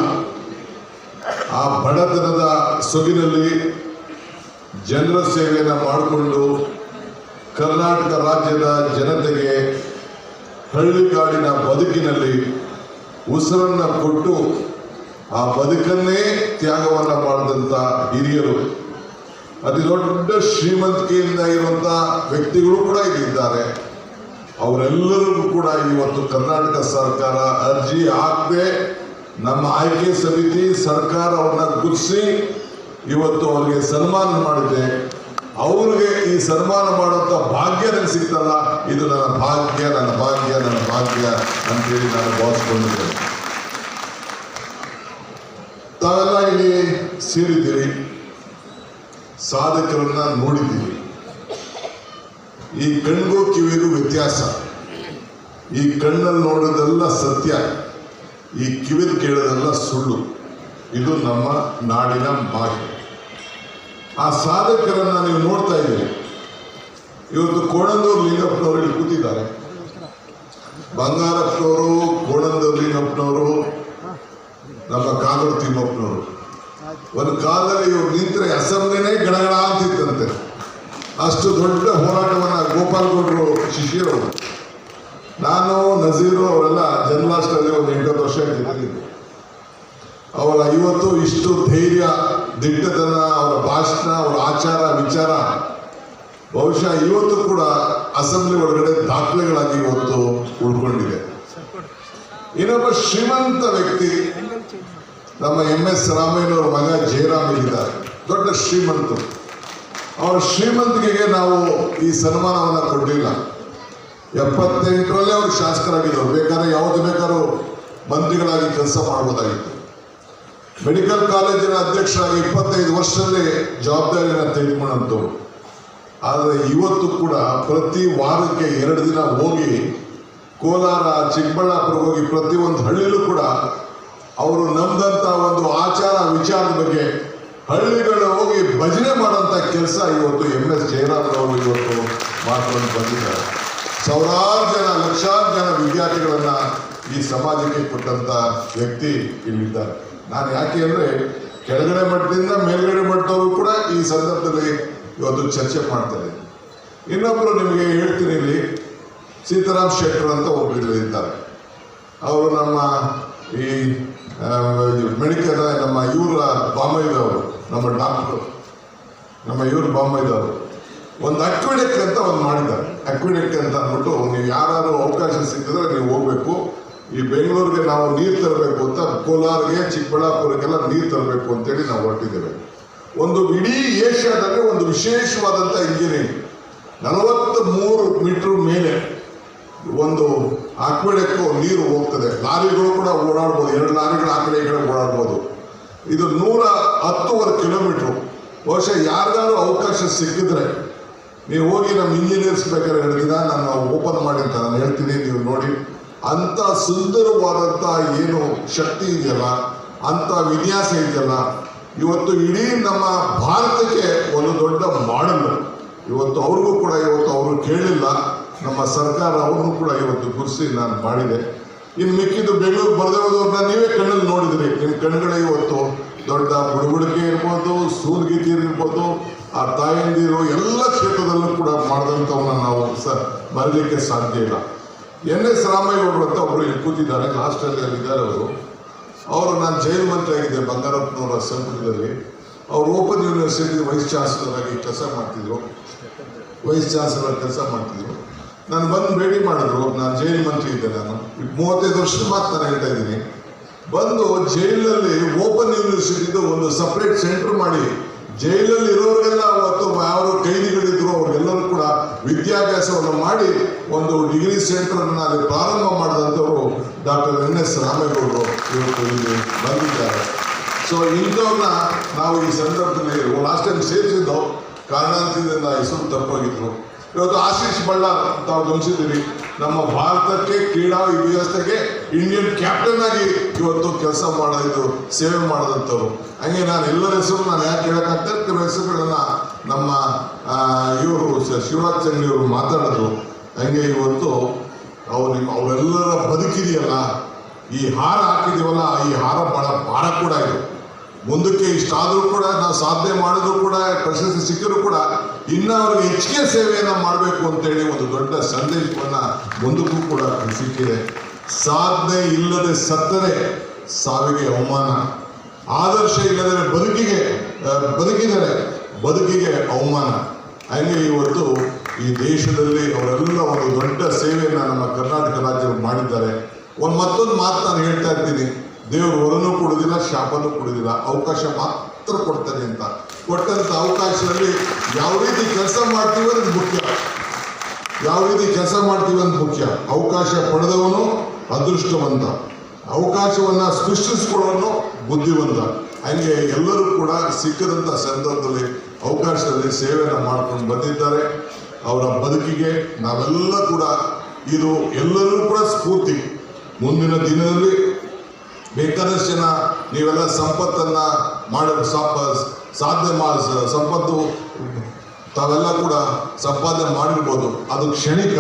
ಆ ಬಡತನದ ಸೊಗಿನಲ್ಲಿ ಜನರ ಸೇವೆಯನ್ನು ಮಾಡಿಕೊಂಡು ಕರ್ನಾಟಕ ರಾಜ್ಯದ ಜನತೆಗೆ ಹಳ್ಳಿಗಾಡಿನ ಬದುಕಿನಲ್ಲಿ ಉಸಿರನ್ನು ಕೊಟ್ಟು ಆ ಬದುಕನ್ನೇ ತ್ಯಾಗವನ್ನು ಮಾಡಿದಂಥ ಹಿರಿಯರು, ಅತಿ ದೊಡ್ಡ ಶ್ರೀಮಂತಿಕೆಯಿಂದ ಇರುವಂಥ ವ್ಯಕ್ತಿಗಳು ಕೂಡ ಇಲ್ಲಿದ್ದಾರೆ. ಅವರೆಲ್ಲರಿಗೂ ಕೂಡ ಇವತ್ತು ಕರ್ನಾಟಕ ಸರ್ಕಾರ ಅರ್ಜಿ ಹಾಕದೆ ನಮ್ಮ ಆಯ್ಕೆ ಸಮಿತಿ ಸರ್ಕಾರ ಅವ್ರನ್ನ ಗುರುತಿಸಿ ಇವತ್ತು ಅವರಿಗೆ ಸನ್ಮಾನ ಮಾಡಿದೆ. ಅವ್ರಿಗೆ ಈ ಸನ್ಮಾನ ಮಾಡುವಂಥ ಭಾಗ್ಯ ನನಗೆ ಸಿಗ್ತಲ್ಲ, ಇದು ನನ್ನ ಭಾಗ್ಯ ನನ್ನ ಭಾಗ್ಯ ನನ್ನ ಭಾಗ್ಯ ಅಂತೇಳಿ ನಾನು ಭಾವಿಸ್ಕೊಂಡಿದ್ದೇನೆ. ತಾವೆಲ್ಲ ಇಲ್ಲಿ ಸೇರಿದ್ದೀರಿ, ಸಾಧಕರನ್ನ ನೋಡಿದ್ದೀವಿ. ಈ ಕಣ್ಗೂ ಕಿವಿಗೂ ವ್ಯತ್ಯಾಸ. ಈ ಕಣ್ಣಲ್ಲಿ ನೋಡೋದೆಲ್ಲ ಸತ್ಯ, ಈ ಕಿವಿದು ಕೇಳೋದೆಲ್ಲ ಸುಳ್ಳು. ಇದು ನಮ್ಮ ನಾಡಿನ ಭಾಷೆ. ಆ ಸಾಧಕರನ್ನ ನೀವು ನೋಡ್ತಾ ಇದ್ದೀರಿ. ಇವತ್ತು ಕೋಣಂದೂರು ಲಿಂಗಪ್ಪನವರು ಇಲ್ಲಿ ಕೂತಿದ್ದಾರೆ. ಬಂಗಾರಪ್ಪನವರು, ಕೋಣಂದೂರು ಲಿಂಗಪ್ಪನವರು, ನಮ್ಮ ಕಾಗೂರು ತಿಮ್ಮಪ್ಪನವರು. ಒಂದು ಕಾಲದಲ್ಲಿ ಇವ್ರು ನಿಂತರೆ ಅಸೆಂಬ್ಲಿನೇ ಗಣಗಣ ಅಂತಿತ್ತಂತೆ. ಅಷ್ಟು ದೊಡ್ಡ ಹೋರಾಟವನ್ನು ಗೋಪಾಲಗೌಡರು ಶಿಷ್ಯರು, ನಾನು ನಜೀರು ಅವರೆಲ್ಲ ಜನ್ಮಾಷ್ಟಮಿ ಒಂದು 8 ವರ್ಷ ಜೊತೆಗಿದ್ದು. ಅವರ ಇವತ್ತು ಇಷ್ಟು ಧೈರ್ಯ, ದಿಟ್ಟತನ, ಅವರ ಭಾಷಣ, ಅವರ ಆಚಾರ ವಿಚಾರ ಬಹುಶಃ ಇವತ್ತು ಕೂಡ ಅಸೆಂಬ್ಲಿ ಒಳಗಡೆ ದಾಖಲೆಗಳಾಗಿ ಇವತ್ತು ಉಳ್ಕೊಂಡಿದೆ. ಇನ್ನೊಬ್ಬ ಶ್ರೀಮಂತ ವ್ಯಕ್ತಿ ನಮ್ಮ MS ರಾಮಯ್ಯನವರ ಮಗ ಜಯರಾಮ್ ಇದ್ದಾರೆ, ದೊಡ್ಡ ಶ್ರೀಮಂತರು. ಅವರ ಶ್ರೀಮಂತಿಕೆಗೆ ನಾವು ಈ ಸನ್ಮಾನವನ್ನು ಕೊಡಲಿಲ್ಲ. 78ರಲ್ಲಿ ಅವರು ಶಾಸಕರಾಗಿದ್ದರು. ಬೇಕಾದ್ರೆ ಯಾವುದು ಬೇಕಾದ್ರೂ ಮಂತ್ರಿಗಳಾಗಿ ಕೆಲಸ ಮಾಡ್ಬೋದಾಗಿತ್ತು. ಮೆಡಿಕಲ್ ಕಾಲೇಜಿನ ಅಧ್ಯಕ್ಷರಾಗಿ 25 ವರ್ಷದಲ್ಲಿ ಜವಾಬ್ದಾರಿಯನ್ನು ತೆಗೆದುಕೊಂಡಂಥವ್ರು. ಆದರೆ ಇವತ್ತು ಕೂಡ ಪ್ರತಿ ವಾರಕ್ಕೆ 2 ದಿನ ಹೋಗಿ ಕೋಲಾರ, ಚಿಕ್ಕಬಳ್ಳಾಪುರ ಹೋಗಿ ಪ್ರತಿಯೊಂದು ಹಳ್ಳಿಲೂ ಕೂಡ ಅವರು ನಮ್ದಂಥ ಒಂದು ಆಚಾರ ವಿಚಾರದ ಬಗ್ಗೆ ಹಳ್ಳಿಗಳ ಹೋಗಿ ಭಜನೆ ಮಾಡೋಂಥ ಕೆಲಸ ಇವತ್ತು MS ಜಯರಾಮ್ರವರು ಇವತ್ತು ಮಾಡ್ಕೊಂಡು ಬಂದಿದ್ದಾರೆ. ಸಾವಿರಾರು ಜನ, ಲಕ್ಷಾರು ಜನ ವಿದ್ಯಾರ್ಥಿಗಳನ್ನು ಈ ಸಮಾಜಕ್ಕೆ ಕೊಟ್ಟಂಥ ವ್ಯಕ್ತಿ ಇಲ್ಲಿದ್ದಾರೆ. ನಾನು ಯಾಕೆ ಅಂದರೆ ಕೆಳಗಡೆ ಮಟ್ಟದಿಂದ ಮೇಲ್ಗಡೆ ಮಟ್ಟದವರು ಕೂಡ ಈ ಸಂದರ್ಭದಲ್ಲಿ ಇವತ್ತು ಚರ್ಚೆ ಮಾಡ್ತಾರೆ. ಇನ್ನೊಬ್ಬರು ನಿಮಗೆ ಹೇಳ್ತೀನಿ, ಇಲ್ಲಿ ಸೀತಾರಾಮ್ ಶೆಟ್ಟರ್ ಅಂತ ಒಬ್ಬರು ಇದ್ದಾರೆ. ಅವರು ನಮ್ಮ ಈ ಮೆಡಿಕಲ್ ನಮ್ಮ ಇವರ ಬಾಂಬೈದವರು, ನಮ್ಮ ಡಾಕ್ಟರು, ನಮ್ಮ ಇವ್ರ ಬಾಂಬೈದವರು ಒಂದು ಅಕ್ವಿಡೆಕ್ ಅಂತ ಒಂದು ಮಾಡಿದ್ದಾರೆ. ಅಕ್ವಿಡೆಕ್ ಅಂತ ಅಂದ್ಬಿಟ್ಟು ನೀವು ಯಾರು ಅವಕಾಶ ಸಿಕ್ಕಿದ್ರೆ ನೀವು ಹೋಗ್ಬೇಕು. ಈ ಬೆಂಗಳೂರಿಗೆ ನಾವು ನೀರು ತರಬೇಕು ಅಂತ, ಕೋಲಾರ್ಗೆ, ಚಿಕ್ಕಬಳ್ಳಾಪುರಕ್ಕೆಲ್ಲ ನೀರು ತರಬೇಕು ಅಂತೇಳಿ ನಾವು ಹೊರಟಿದ್ದೇವೆ. ಒಂದು ಇಡೀ ಏಷ್ಯಾದಲ್ಲಿ ಒಂದು ವಿಶೇಷವಾದಂಥ ಇಂಜಿನಿಯರಿಂಗ್, 43 ಮೀಟರ್ ಮೇಲೆ ಒಂದು ಅಕ್ವಿಡೆಕ್ಕು ನೀರು ಹೋಗ್ತದೆ. ಲಾರಿಗಳು ಕೂಡ ಓಡಾಡ್ಬೋದು, 2 ಲಾರಿಗಳು ಆ ಕಡೆ ಈ ಕಡೆ ಓಡಾಡ್ಬೋದು. ಇದು 110 ಕಿಲೋಮೀಟ್ರು. ಬಹುಶಃ ಯಾರಿಗಾದ್ರೂ ಅವಕಾಶ ಸಿಕ್ಕಿದ್ರೆ ನೀವು ಹೋಗಿ ನಮ್ಮ ಇಂಜಿನಿಯರ್ಸ್ ಬೇಕಾದ್ರೆ ಹೇಳಿದ ನಾನು ಓಪನ್ ಮಾಡಿ ಅಂತ ನಾನು ಹೇಳ್ತೀನಿ, ನೀವು ನೋಡಿ. ಅಂಥ ಸುಂದರವಾದಂಥ ಏನು ಶಕ್ತಿ ಇದೆಯಲ್ಲ, ಅಂಥ ವಿನ್ಯಾಸ ಇದೆಯಲ್ಲ, ಇವತ್ತು ಇಡೀ ನಮ್ಮ ಭಾರತಕ್ಕೆ ಒಂದು ದೊಡ್ಡ ಮಾಡೆಲ್. ಇವತ್ತು ಅವ್ರಿಗೂ ಕೂಡ ಇವತ್ತು ಅವರು ಕೇಳಿಲ್ಲ, ನಮ್ಮ ಸರ್ಕಾರ ಅವ್ರನ್ನೂ ಕೂಡ ಇವತ್ತು ಗುರುಸಿ ನಾನು ಮಾಡಿದೆ. ಇನ್ನು ಮಿಕ್ಕಿದ್ದು ಬೆಂಗಳೂರು ಬರದೇ ಹೋದವ್ರನ್ನ ನೀವೇ ಕಣ್ಣಲ್ಲಿ ನೋಡಿದ್ರಿ. ನಿಮ್ಮ ಕಣ್ಗಳೇ ಇವತ್ತು ದೊಡ್ಡ ಬುಡಬುಡಿಕೆ ಇರ್ಬೋದು, ಸೂರ್ಗೀತಿ ಇರ್ಬೋದು, ಆ ತಾಯಂದಿರು ಎಲ್ಲ ಕ್ಷೇತ್ರದಲ್ಲೂ ಕೂಡ ಮಾಡಿದಂಥವನ್ನ ನಾವು ಮರೀಲಿಕ್ಕೆ ಸಾಧ್ಯ ಇಲ್ಲ. NS ರಾಮೇಗೌಡರು ಅಂತ ಒಬ್ಬರು ಇಲ್ಲಿ ಕೂತಿದ್ದಾರೆ, ಲಾಸ್ಟಲ್ಲಿ ಅಲ್ಲಿದ್ದಾರೆ ಅವರು. ನಾನು ಜೈಲು ಮಂತ್ರಿ ಆಗಿದ್ದೆ ಬಂಗಾರಪ್ಪನವರ ಸಂಪುಟದಲ್ಲಿ. ಅವರು ಓಪನ್ ಯೂನಿವರ್ಸಿಟಿ ವೈಸ್ ಚಾನ್ಸಲರ್ ಆಗಿ ಕೆಲಸ ಮಾಡ್ತಿದ್ರು, ನಾನು ಬಂದು ಭೇಟಿ ಮಾಡಿದ್ರು. ನಾನು ಜೈಲು ಮಂತ್ರಿ ಇದ್ದೆ, ನಾನು 35 ವರ್ಷದ ಮಾತು ನಾನು ಹೇಳ್ತಾ ಇದ್ದೀನಿ. ಬಂದು ಜೈಲಲ್ಲಿ ಓಪನ್ ಯೂನಿವರ್ಸಿಟಿದು ಒಂದು ಸಪ್ರೇಟ್ ಸೆಂಟರ್ ಮಾಡಿ ಜೈಲಲ್ಲಿ ಇರೋರಿಗೆಲ್ಲ ಅವತ್ತು ಯಾರು ಕೈದಿಗಳಿದ್ರು ಅವ್ರಿಗೆಲ್ಲರೂ ಕೂಡ ವಿದ್ಯಾಭ್ಯಾಸವನ್ನು ಮಾಡಿ ಒಂದು ಡಿಗ್ರಿ ಸೆಂಟರನ್ನು ಅಲ್ಲಿ ಪ್ರಾರಂಭ ಮಾಡಿದಂಥವರು ಡಾಕ್ಟರ್ NS ರಾಮೇಗೌಡರು ಇವತ್ತು ಇಲ್ಲಿ ಬಂದಿದ್ದಾರೆ. ಸೊ ಇಂಥವ್ರನ್ನ ನಾವು ಈ ಸಂದರ್ಭದಲ್ಲಿ ಲಾಸ್ಟ್ ಟೈಮ್ ಸೇರಿಸಿದ್ದು ಕಾರಣಾಂತರದಿಂದ ಹೆಸರು ತಪ್ಪಾಗಿದ್ರು. ಇವತ್ತು ಆಶೀಶ್ ಬಳ್ಳಾರ್ ತಾವು ಗಮನಿಸಿದ್ದೀರಿ, ನಮ್ಮ ಭಾರತಕ್ಕೆ ಕ್ರೀಡಾ ವ್ಯವಸ್ಥೆಗೆ ಇಂಡಿಯನ್ ಕ್ಯಾಪ್ಟನ್ ಆಗಿ ಇವತ್ತು ಕೆಲಸ ಮಾಡೋದು ಸೇವೆ ಮಾಡಿದಂಥವ್ರು. ಹಂಗೆ ನಾನು ಎಲ್ಲರ ಹೆಸರು ನಾನು ಯಾಕೆ ಹೇಳೋಕ್ಕಾಗ್ತದೆ, ಕೆಲವು ಹೆಸರುಗಳನ್ನು ನಮ್ಮ ಇವರು ಶಿವರಾಜ್ ಚಂದ್ರಿಯವರು ಮಾತಾಡಿದ್ರು. ಹಂಗೆ ಇವತ್ತು ಅವರೆಲ್ಲರ ಬದುಕಿದೆಯಲ್ಲ, ಈ ಹಾರ ಹಾಕಿದೀವಲ್ಲ, ಈ ಹಾರ ಭಾಳ ಭಾರ ಕೂಡ ಇದೆ. ಮುಂದಕ್ಕೆ ಇಷ್ಟಾದರೂ ಕೂಡ ನಾವು ಸಾಧನೆ ಮಾಡಿದ್ರು ಕೂಡ, ಪ್ರಶಸ್ತಿ ಸಿಕ್ಕರೂ ಕೂಡ ಇನ್ನು ಅವ್ರಿಗೆ ಹೆಚ್ಚಿಗೆ ಸೇವೆಯನ್ನು ಮಾಡಬೇಕು ಅಂತೇಳಿ ಒಂದು ದೊಡ್ಡ ಸಂದೇಶವನ್ನು ಮುಂದಕ್ಕೂ ಕೂಡ ಸಿಕ್ಕಿದೆ. ಸಾಧನೆ ಇಲ್ಲದೆ ಸತ್ತರೆ ಸಾವಿಗೆ ಅವಮಾನ, ಆದರ್ಶ ಇಲ್ಲದೆ ಬದುಕಿಗೆ ಅವಮಾನ. ಹಾಗೆ ಇವತ್ತು ಈ ದೇಶದಲ್ಲಿ ಅವರೆಲ್ಲ ಒಂದು ದೊಡ್ಡ ಸೇವೆಯನ್ನು ನಮ್ಮ ಕರ್ನಾಟಕ ರಾಜ್ಯದಲ್ಲಿ ಮಾಡಿದ್ದಾರೆ. ಮತ್ತೊಂದು ಮಾತು ನಾನು ಹೇಳ್ತಾ ಇರ್ತೀನಿ, ದೇವರು ವರನೂ ಕೊಡೋದಿಲ್ಲ, ಶಾಪನೂ ಕೊಡೋದಿಲ್ಲ, ಅವಕಾಶ ಮಾತ್ರ ಕೊಡ್ತಾನೆ ಅಂತ. ಕೊಟ್ಟಂಥ ಅವಕಾಶದಲ್ಲಿ ಯಾವ ರೀತಿ ಕೆಲಸ ಮಾಡ್ತೀವಿ ಅನ್ನೋದು ಮುಖ್ಯ. ಅವಕಾಶ ಪಡೆದವನು ಅದೃಷ್ಟವಂತ, ಅವಕಾಶವನ್ನು ಸೃಷ್ಟಿಸ್ಕೊಳ್ಳೋನು ಬುದ್ಧಿವಂತ. ಹಂಗೆ ಎಲ್ಲರೂ ಕೂಡ ಸಿಕ್ಕದಂಥ ಸಂದರ್ಭದಲ್ಲಿ ಅವಕಾಶದಲ್ಲಿ ಸೇವೆಯನ್ನು ಮಾಡ್ಕೊಂಡು ಬಂದಿದ್ದಾರೆ. ಅವರ ಬದುಕಿಗೆ ನಾವೆಲ್ಲ ಕೂಡ ಇದು ಎಲ್ಲರೂ ಕೂಡ ಸ್ಫೂರ್ತಿ. ಮುಂದಿನ ದಿನದಲ್ಲಿ ಬೇಕಾದಷ್ಟು ಜನ ನೀವೆಲ್ಲ ಸಂಪತ್ತನ್ನು ಸಂಪತ್ತು ತಾವೆಲ್ಲ ಕೂಡ ಸಂಪಾದನೆ ಮಾಡಿರ್ಬೋದು, ಅದು ಕ್ಷಣಿಕ.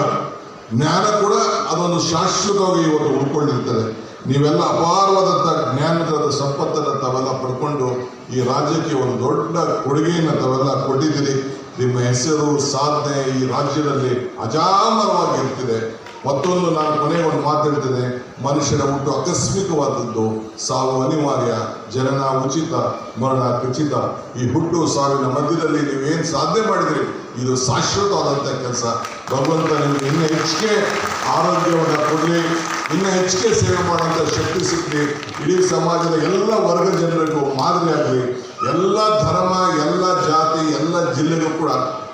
ಜ್ಞಾನ ಕೂಡ ಅದೊಂದು ಶಾಶ್ವತವಾಗಿ ಇವತ್ತು ಉಳ್ಕೊಂಡಿರ್ತದೆ. ನೀವೆಲ್ಲ ಅಪಾರವಾದಂಥ ಜ್ಞಾನದ ಸಂಪತ್ತನ್ನು ತಾವೆಲ್ಲ ಪಡ್ಕೊಂಡು ಈ ರಾಜ್ಯಕ್ಕೆ ಒಂದು ದೊಡ್ಡ ಕೊಡುಗೆಯನ್ನು ತಾವೆಲ್ಲ ಕೊಟ್ಟಿದ್ದೀರಿ. ನಿಮ್ಮ ಹೆಸರು ಸಾಧನೆ ಈ ರಾಜ್ಯದಲ್ಲಿ ಅಜಾಮರವಾಗಿರ್ತಿದೆ. ಮತ್ತೊಂದು ನಾನು ಕೊನೆಗೆ ಒಂದು ಮಾತಾಡ್ತೇನೆ, ಮನುಷ್ಯನ ಹುಟ್ಟು ಆಕಸ್ಮಿಕವಾದದ್ದು, ಸಾವು ಅನಿವಾರ್ಯ, ಜನನ ಉಚಿತ, ಮರಣ ಖಚಿತ. ಈ ಹುಟ್ಟು ಸಾವಿನ ಮಧ್ಯದಲ್ಲಿ ನೀವೇನು ಸಾಧನೆ ಮಾಡಿದ್ರಿ ಇದು ಶಾಶ್ವತವಾದಂಥ ಕೆಲಸ. ಭಗವಂತ ನಿಮಗೆ ಇನ್ನೂ ಹೆಚ್ಚಿಗೆ ಆರೋಗ್ಯವನ್ನು ಕೊಡಲಿ, ಇನ್ನೂ ಹೆಚ್ಚಿಗೆ ಸೇವೆ ಮಾಡುವಂಥ ಶಕ್ತಿ ಸಿಕ್ಕಲಿ, ಇಡೀ ಸಮಾಜದ ಎಲ್ಲ ವರ್ಗ ಜನರಿಗೂ ಮಾದರಿ ಆಗಲಿ. ಎಲ್ಲ ಧರ್ಮ, ಎಲ್ಲ ಜಾತಿ, ಎಲ್ಲ ಜಿಲ್ಲೆಗೂ ಕೂಡ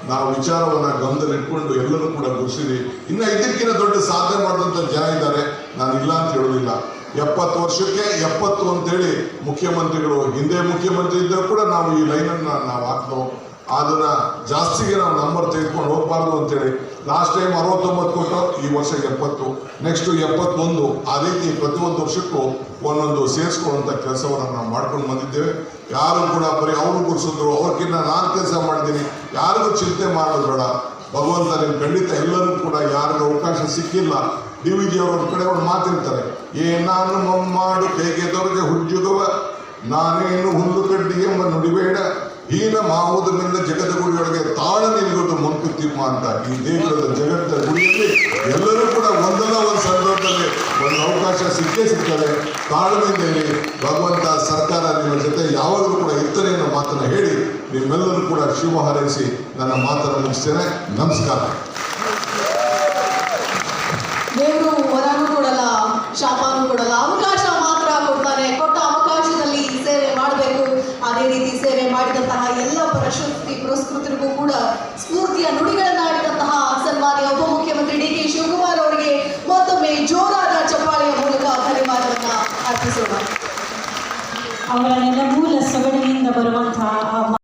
ನಾವು ವಿಚಾರವನ್ನು ಗಮನದಲ್ಲಿಟ್ಕೊಂಡು ಎಲ್ಲರೂ ಕೂಡ ಗುರುಸಿರಿ. ಇನ್ನು ಇದಕ್ಕಿಂತ ದೊಡ್ಡ ಸಾಧನೆ ಮಾಡಿದಂಥ ಜನ ಇದ್ದಾರೆ, ನಾನು ಇಲ್ಲ ಅಂತ ಹೇಳೋದಿಲ್ಲ. 70 ವರ್ಷಕ್ಕೆ 70 ಅಂತೇಳಿ ಮುಖ್ಯಮಂತ್ರಿಗಳು, ಹಿಂದೆ ಮುಖ್ಯಮಂತ್ರಿ ಇದ್ದರೂ ಕೂಡ ನಾವು ಈ ಲೈನನ್ನು ನಾವು ಹಾಕ್ತೋ, ಅದನ್ನು ಜಾಸ್ತಿಗೆ ನಾವು ನಂಬರ್ ತೆಗೆದುಕೊಂಡು ಹೋಗಬಾರ್ದು ಅಂತೇಳಿ ಲಾಸ್ಟ್ ಟೈಮ್ 69 ಕೊಟ್ಟು ಈ ವರ್ಷ 70, ನೆಕ್ಸ್ಟು 71. ಆ ರೀತಿ ಪ್ರತಿಯೊಂದು ವರ್ಷಕ್ಕೂ ಒಂದೊಂದು ಸೇರಿಸ್ಕೊಳ್ಳುವಂಥ ಕೆಲಸವನ್ನು ನಾವು ಮಾಡ್ಕೊಂಡು ಬಂದಿದ್ದೇವೆ. ಯಾರು ಕೂಡ ಬರೀ ಅವರು ಗುರುಸಿದ್ರು, ಅವ್ರಿಗಿನ್ನ ನಾನು ಕೆಲಸ ಮಾಡಿದ್ದೀನಿ, ಯಾರಿಗೂ ಚಿಂತೆ ಮಾಡೋದು ಬೇಡ. ಭಗವಂತ ನಿಮ್ಮ ಖಂಡಿತ ಎಲ್ಲರೂ ಕೂಡ ಯಾರಿಗೂ ಅವಕಾಶ ಸಿಕ್ಕಿಲ್ಲ. DVG ಅವರು ಒಂದು ಕಡೆ ಒಂದು ಮಾತಿರ್ತಾರೆ, ನಾನು ಮಮ್ಮಾಡು ಕೈಗೆದವ್ರಿಗೆ ಹುಜ್ಜುಗವ, ನಾನೇನು ಹುಲ್ಲು ಕಡ್ಡಿ ಎಂಬ ನುಡಿಬೇಡ, ಹೀನ ಮಾವುದರಿಂದ ಜಗದ ಗುಡಿಯೊಳಗೆ ತಾಳ ನಿಲ್ಲುವುದು ಮಂಕುತಿಮ್ಮ ಅಂತ. ಈ ದೇಶದ ಜಗತ್ತ ಗುಡಿಯಲ್ಲಿ ಎಲ್ಲರೂ ಕೂಡ ಒಂದಲ್ಲ ಒಂದು ಸಂದರ್ಭದಲ್ಲಿ ಒಂದು ಅವಕಾಶ ಸಿಗ್ತದೆ. ತಾಳ್ಮೆಯಲ್ಲಿ ಭಗವಂತ ಸರ್ಕಾರ ನಿಮ್ಮ ಜೊತೆ ಯಾವಾಗಲೂ ಕೂಡ ಇರ್ತಾನೆ ಅನ್ನೋ ಮಾತನ್ನು ಹೇಳಿ ನಿಮ್ಮೆಲ್ಲರೂ ಕೂಡ ಶಿವ ಹಾರೈಸಿ ನನ್ನ ಮಾತನ್ನು ಮುಗಿಸ್ತೇನೆ. ನಮಸ್ಕಾರ. ದೇವರು ವರನೂ ಕೊಡಲ್ಲ, ಶಾಪನೂ ಕೊಡಲ್ಲ, ಅವಕಾಶ ಮಾತ್ರ ಕೊಡ್ತಾನೆ. ಕೊಟ್ಟ ಅವಕಾಶದಲ್ಲಿ ಸೇವೆ ಮಾಡಬೇಕು. ಅದೇ ರೀತಿ ಸೇವೆ ಮಾಡಿದಂತಹ ಎಲ್ಲ ಪ್ರಶಸ್ತಿ ಪುರಸ್ಕೃತರಿಗೂ ಕೂಡ ಸ್ಫೂರ್ತಿಯ ನುಡಿಗಳನ್ನಾಡಿದಂತಹ ಸನ್ಮಾನ್ಯ ಉಪಮುಖ್ಯಮಂತ್ರಿ DK ಶಿವಕುಮಾರ್ ಅವರಿಗೆ ಮತ್ತೊಮ್ಮೆ ಜೋರಾದ ಚಪ್ಪಾಳೆಯ ಮೂಲಕ ಧನ್ಯವಾದವನ್ನು ಅರ್ಪಿಸೋಣ. ಅವರ ನೆಲಮೂಲ ಸೊಗಡಿನಿಂದ ಬರುವಂತಹ ಆ